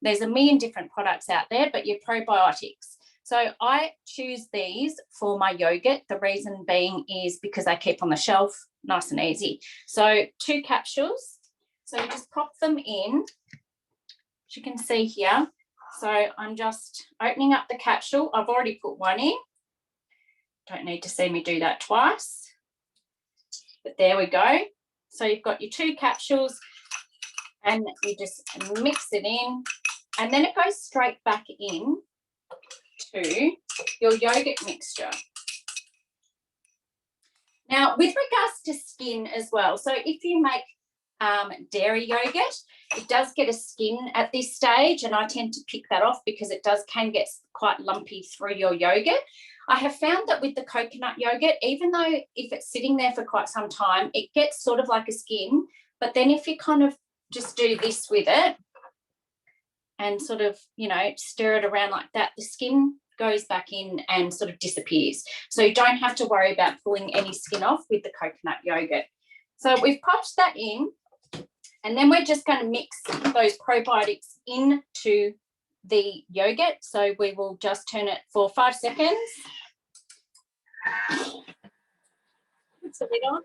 There's a million different products out there, but your probiotics. So I choose these for my yogurt. The reason being is because they keep on the shelf nice and easy. So 2 capsules. So you just pop them in, as you can see here. So I'm just opening up the capsule. I've already put 1 in. Don't need to see me do that twice. But there we go. So you've got your 2 capsules and you just mix it in and then it goes straight back in to your yogurt mixture. Now, with regards to skin as well, so if you make dairy yogurt, it does get a skin at this stage and I tend to pick that off because it can get quite lumpy through your yogurt. I have found that with the coconut yogurt, even though if it's sitting there for quite some time, it gets sort of like a skin, but then if you kind of just do this with it and sort of, stir it around like that, the skin goes back in and sort of disappears. So you don't have to worry about pulling any skin off with the coconut yogurt. So we've popped that in and then we're just going to mix those probiotics into the yogurt. So we will just turn it for 5 seconds. So we on.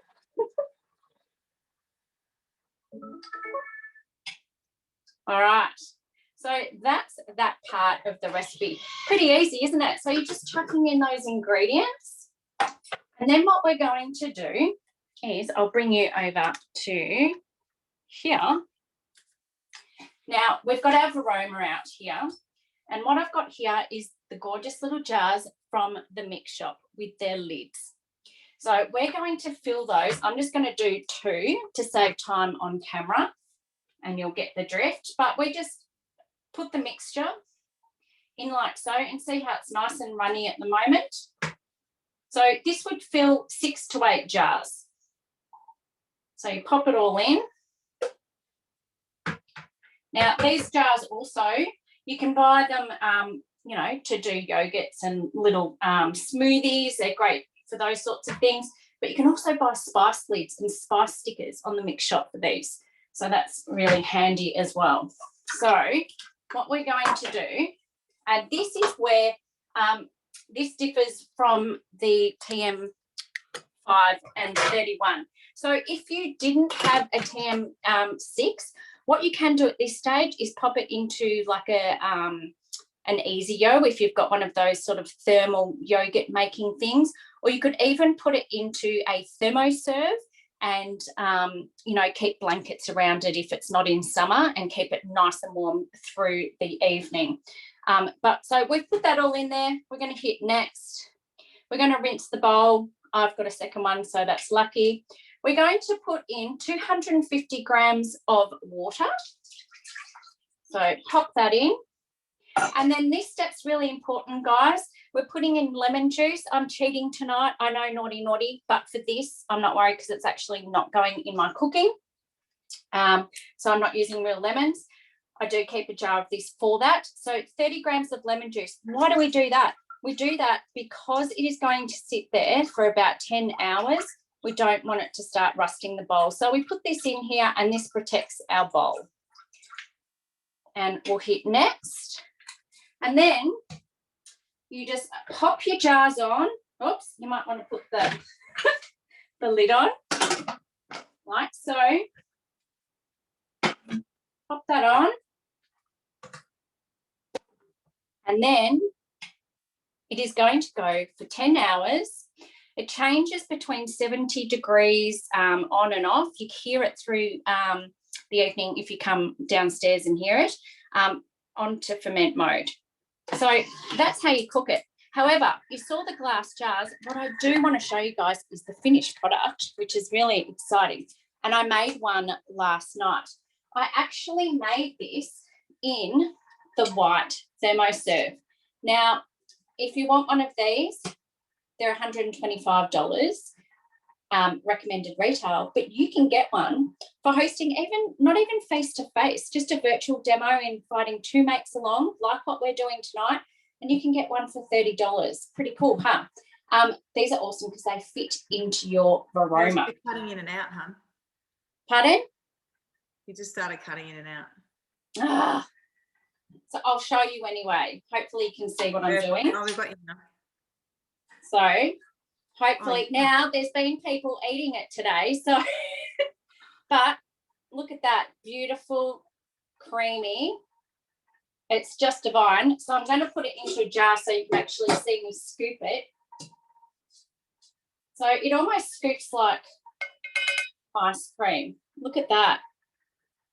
All right. So that's that part of the recipe. Pretty easy, isn't it? So you're just chucking in those ingredients. And then what we're going to do is I'll bring you over to here. Now, we've got our aroma out here. And what I've got here is the gorgeous little jars from the mix shop with their lids. So we're going to fill those. I'm just going to do 2 to save time on camera. and you'll get the drift. But we just put the mixture in like so, and see how it's nice and runny at the moment. So this would fill 6 to 8 jars. So you pop it all in. Now these jars also, you can buy them, you know, to do yogurts and little smoothies. They're great for those sorts of things. But you can also buy spice lids and spice stickers on the mix shop for these. So that's really handy as well. So what we're going to do, and this is where this differs from the TM5 and 31. So if you didn't have a TM6, what you can do at this stage is pop it into like a an easy yo if you've got one of those sort of thermal yogurt making things, or you could even put it into a thermoserve and you know, keep blankets around it if it's not in summer, and keep it nice and warm through the evening. But so we've put that all in there. We're going to hit next. We're going to rinse the bowl. I've got a second one, so that's lucky. We're going to put in 250 grams of water. So pop that in. And then this step's really important, guys. We're putting in lemon juice. I'm cheating tonight. I know, naughty, naughty, but for this, I'm not worried because it's actually not going in my cooking. So I'm not using real lemons. I do keep a jar of this for that. So 30 grams of lemon juice. Why do we do that? We do that because it is going to sit there for about 10 hours. We don't want it to start rusting the bowl. So we put this in here, and this protects our bowl. And we'll hit next. And then you just pop your jars on. Oops, you might want to put the, the lid on, like so. Pop that on. And then it is going to go for 10 hours. It changes between 70 degrees on and off. You hear it through the evening if you come downstairs and hear it, onto ferment mode. So that's how you cook it. However, you saw the glass jars. What I do want to show you guys is the finished product, which is really exciting. And I made one last night. I actually made this in the white thermoserve. Now, if you want one of these, they're $125 recommended retail, but you can get one for hosting not even face-to-face, just a virtual demo, inviting 2 mates along, like what we're doing tonight, and you can get one for $30. Pretty cool, huh? These are awesome because they fit into your aroma. You're cutting in and out, hun. Pardon? You just started cutting in and out. Ah. So I'll show you anyway. Hopefully you can see what I'm doing. Oh, we've got you now. So hopefully now there's been people eating it today. So, but look at that, beautiful, creamy. It's just divine. So I'm going to put it into a jar so you can actually see me scoop it. So it almost scoops like ice cream. Look at that.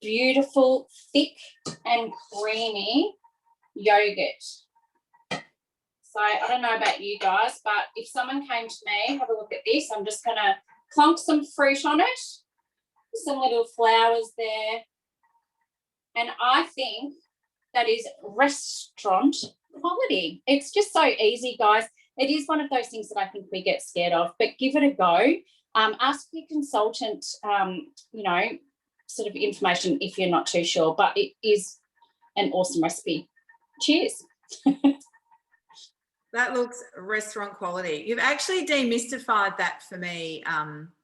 Beautiful, thick and creamy yogurt. So I don't know about you guys, but if someone came to me, have a look at this. I'm just going to plonk some fruit on it, some little flowers there. And I think that is restaurant quality. It's just so easy, guys. It is one of those things that I think we get scared of, but give it a go. Ask your consultant, you know, sort of information if you're not too sure, but it is an awesome recipe. Cheers. That looks restaurant quality. You've actually demystified that for me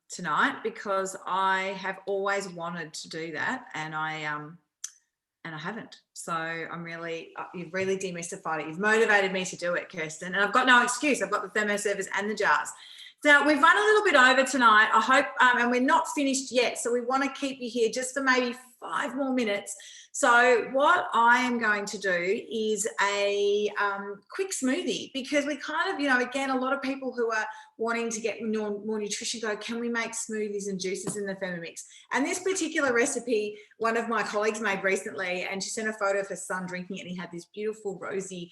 tonight, because I have always wanted to do that, and I haven't. So I'm really, you've really demystified it. You've motivated me to do it, Kirsten, and I've got no excuse. I've got the thermoservers and the jars. Now, we've run a little bit over tonight, I hope, and we're not finished yet, so we want to keep you here just for maybe 5 more minutes. So what I am going to do is a quick smoothie, because we kind of, you know, again, a lot of people who are wanting to get more nutrition go, can we make smoothies and juices in the Thermomix? And this particular recipe, one of my colleagues made recently, and she sent a photo of her son drinking it, and he had this beautiful rosy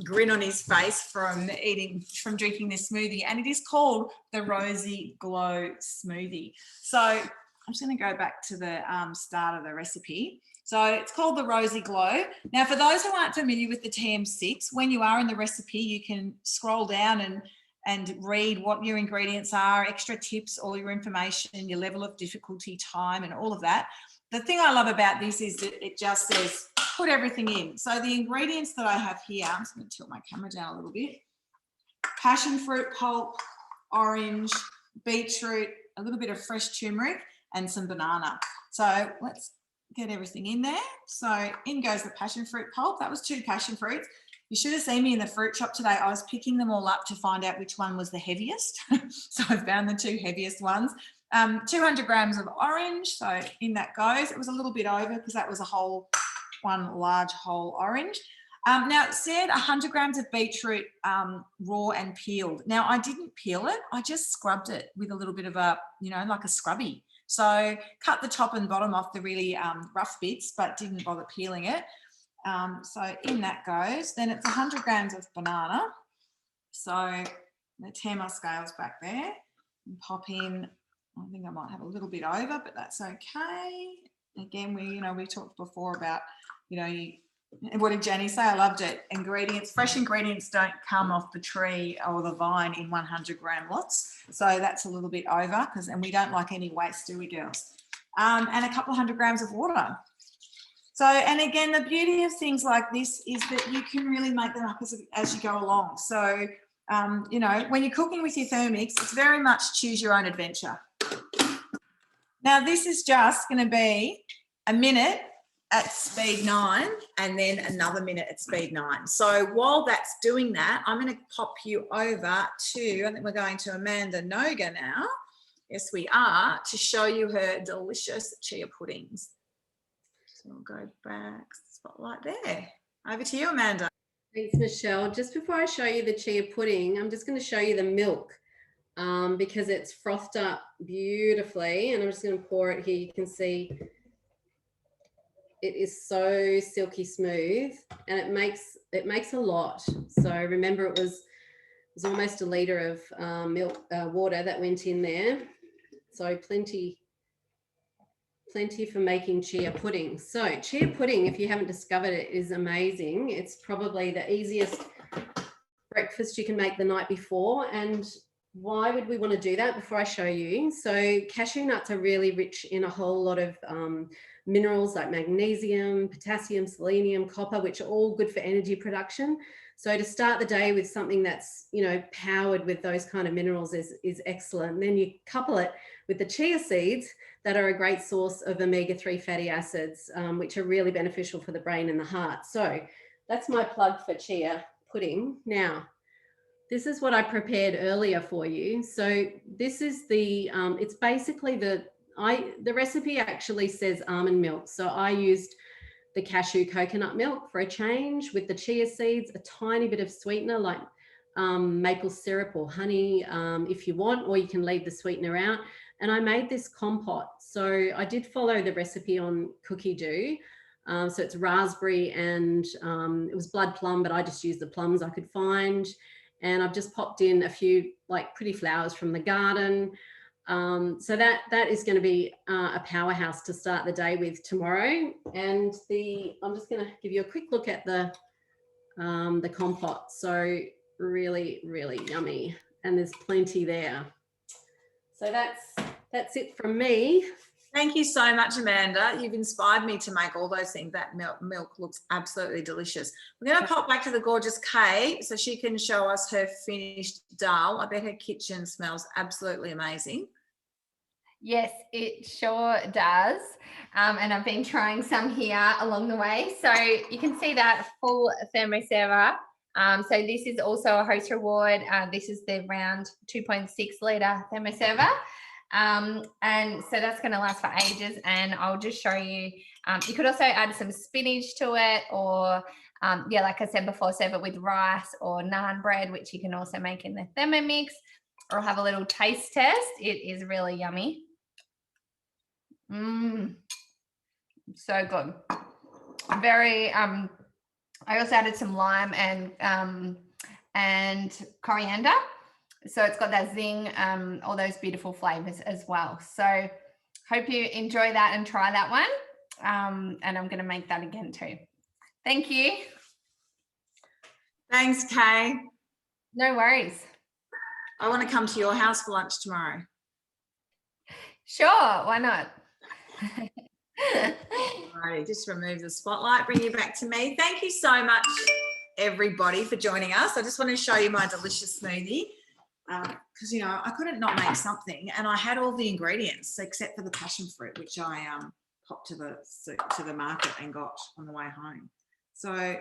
grin on his face from drinking this smoothie, and it is called the Rosy Glow Smoothie. So I'm just going to go back to the start of the recipe. So it's called the Rosy Glow. Now, for those who aren't familiar with the TM6, when you are in the recipe, you can scroll down and read what your ingredients are, extra tips, all your information, your level of difficulty, time, and all of that. The thing I love about this is that it just says, put everything in. So the ingredients that I have here, I'm just going to tilt my camera down a little bit. Passion fruit pulp, orange, beetroot, a little bit of fresh turmeric, and some banana. So let's get everything in there. So in goes the passion fruit pulp. That was 2 passion fruits. You should have seen me in the fruit shop today. I was picking them all up to find out which one was the heaviest. So I found the 2 heaviest ones. 200 grams of orange. So in that goes. It was a little bit over because that was one large whole orange. Now it said 100 grams of beetroot raw and peeled. Now I didn't peel it. I just scrubbed it with a little bit of a, like a scrubby. So cut the top and bottom off the really rough bits, but didn't bother peeling it. So in that goes. Then it's 100 grams of banana. So I'm going to tear my scales back there and pop in. I think I might have a little bit over, but that's okay. Again, we talked before about, what did Janny say? I loved it. Fresh ingredients don't come off the tree or the vine in 100 gram lots. So that's a little bit over and we don't like any waste, do we, girls? And a couple of 100 grams of water. So, and again, the beauty of things like this is that you can really make them up as you go along. So, when you're cooking with your Thermomix, it's very much choose your own adventure. Now, this is just going to be a minute at speed 9 and then another minute at speed 9. So while that's doing that, I'm going to pop you over to, I think we're going to Amanda Noga now. Yes, we are, to show you her delicious chia puddings. So we'll go back, spotlight there. Over to you, Amanda. Thanks, Michelle. Just before I show you the chia pudding, I'm just going to show you the milk because it's frothed up beautifully. And I'm just going to pour it here. You can see it is so silky smooth and it makes a lot. So remember it was almost a litre of water that went in there. So plenty for making chia pudding. So chia pudding, if you haven't discovered it, is amazing. It's probably the easiest breakfast you can make the night before. And why would we want to do that before I show you? So cashew nuts are really rich in a whole lot of minerals like magnesium, potassium, selenium, copper, which are all good for energy production. So to start the day with something that's, powered with those kind of minerals is excellent. And then you couple it with the chia seeds that are a great source of omega-3 fatty acids, which are really beneficial for the brain and the heart. So that's my plug for chia pudding. Now, this is what I prepared earlier for you. So this is it's basically the recipe actually says almond milk. So I used the cashew coconut milk for a change with the chia seeds, a tiny bit of sweetener like maple syrup or honey if you want, or you can leave the sweetener out. And I made this compote. So I did follow the recipe on Cookidoo. So it's raspberry and it was blood plum, but I just used the plums I could find. And I've just popped in a few like pretty flowers from the garden. So that is going to be a powerhouse to start the day with tomorrow. And I'm just going to give you a quick look at the compote. So really, really yummy. And there's plenty there. So that's it from me. Thank you so much, Amanda. You've inspired me to make all those things. That milk looks absolutely delicious. We're going to pop back to the gorgeous Kaye so she can show us her finished Dahl. I bet her kitchen smells absolutely amazing. Yes, it sure does. And I've been trying some here along the way. So you can see that full thermoserver. So this is also a host reward. This is the round 2.6 litre thermoserver. And so that's going to last for ages. And I'll just show you, you could also add some spinach to it or, like I said before, serve it with rice or naan bread, which you can also make in the Thermomix, or have a little taste test. It is really yummy. So good. Very, I also added some lime and coriander. So it's got that zing, all those beautiful flavors as well. So Hope you enjoy that and try that one. And I'm going to make that again too. Thank you. Thanks, Kaye. No worries. I want to come to your house for lunch tomorrow. Sure, why not? Alrighty, just remove the spotlight, bring you back to me. Thank you so much, everybody, for joining us. I just want to show you my delicious smoothie because, you know, I couldn't not make something, and I had all the ingredients except for the passion fruit, which I popped to the market and got on the way home. So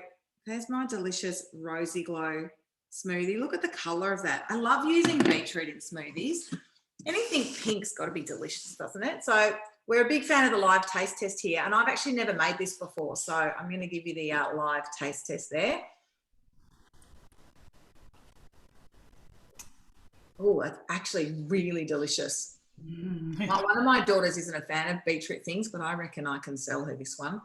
there's my delicious Rosy Glow smoothie. Look at the colour of that. I love using beetroot in smoothies. Anything pink's got to be delicious, doesn't it? So we're a big fan of the live taste test here, and I've actually never made this before, so I'm going to give you the live taste test there. Oh, it's actually really delicious. One of my daughters isn't a fan of beetroot things, but I reckon I can sell her this one.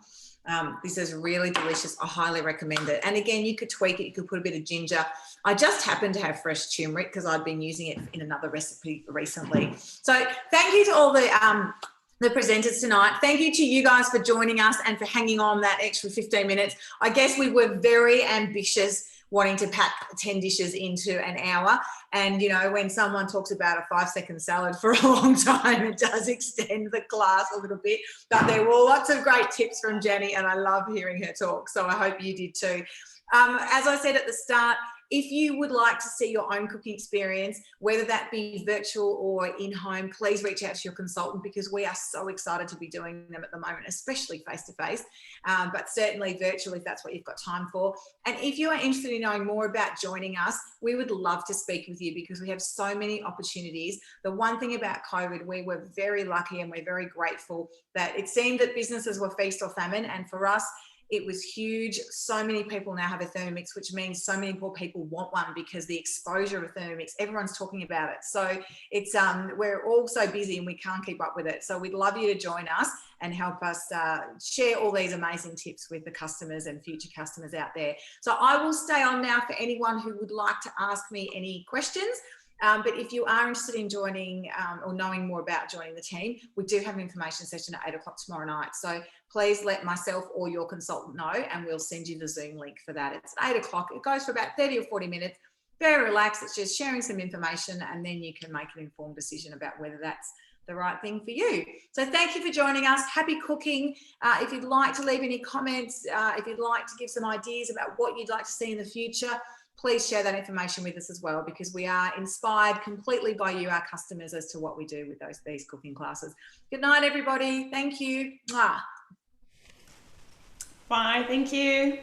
This is really delicious. I highly recommend it. And again, you could tweak it. You could put a bit of ginger. I just happened to have fresh turmeric because I'd been using it in another recipe recently. So thank you to all the presenters tonight. Thank you to you guys for joining us and for hanging on that extra 15 minutes. I guess we were very ambitious wanting to pack 10 dishes into an hour. And, you know, when someone talks about a 5-second salad for a long time, it does extend the class a little bit. But there were lots of great tips from Janny, and I love hearing her talk. So I hope you did too. As I said at the start, if you would like to see your own cooking experience, whether that be virtual or in-home, please reach out to your consultant because we are so excited to be doing them at the moment, especially face-to-face, but certainly virtual if that's what you've got time for. And if you are interested in knowing more about joining us, we would love to speak with you because we have so many opportunities. The one thing about COVID, we were very lucky and we're very grateful that it seemed that businesses were feast or famine, and for us, it was huge. So many people now have a Thermomix, which means so many more people want one because the exposure of a Thermomix, everyone's talking about it. So it's we're all so busy and we can't keep up with it. So we'd love you to join us and help us share all these amazing tips with the customers and future customers out there. So I will stay on now for anyone who would like to ask me any questions. But if you are interested in joining or knowing more about joining the team, we do have an information session at 8 o'clock tomorrow night. So please let myself or your consultant know and we'll send you the Zoom link for that. It's 8 o'clock. It goes for about 30 or 40 minutes. Very relaxed. It's just sharing some information and then you can make an informed decision about whether that's the right thing for you. So thank you for joining us. Happy cooking. If you'd like to leave any comments, if you'd like to give some ideas about what you'd like to see in the future, please share that information with us as well because we are inspired completely by you, our customers, as to what we do with these cooking classes. Good night, everybody. Thank you. Bye. Thank you.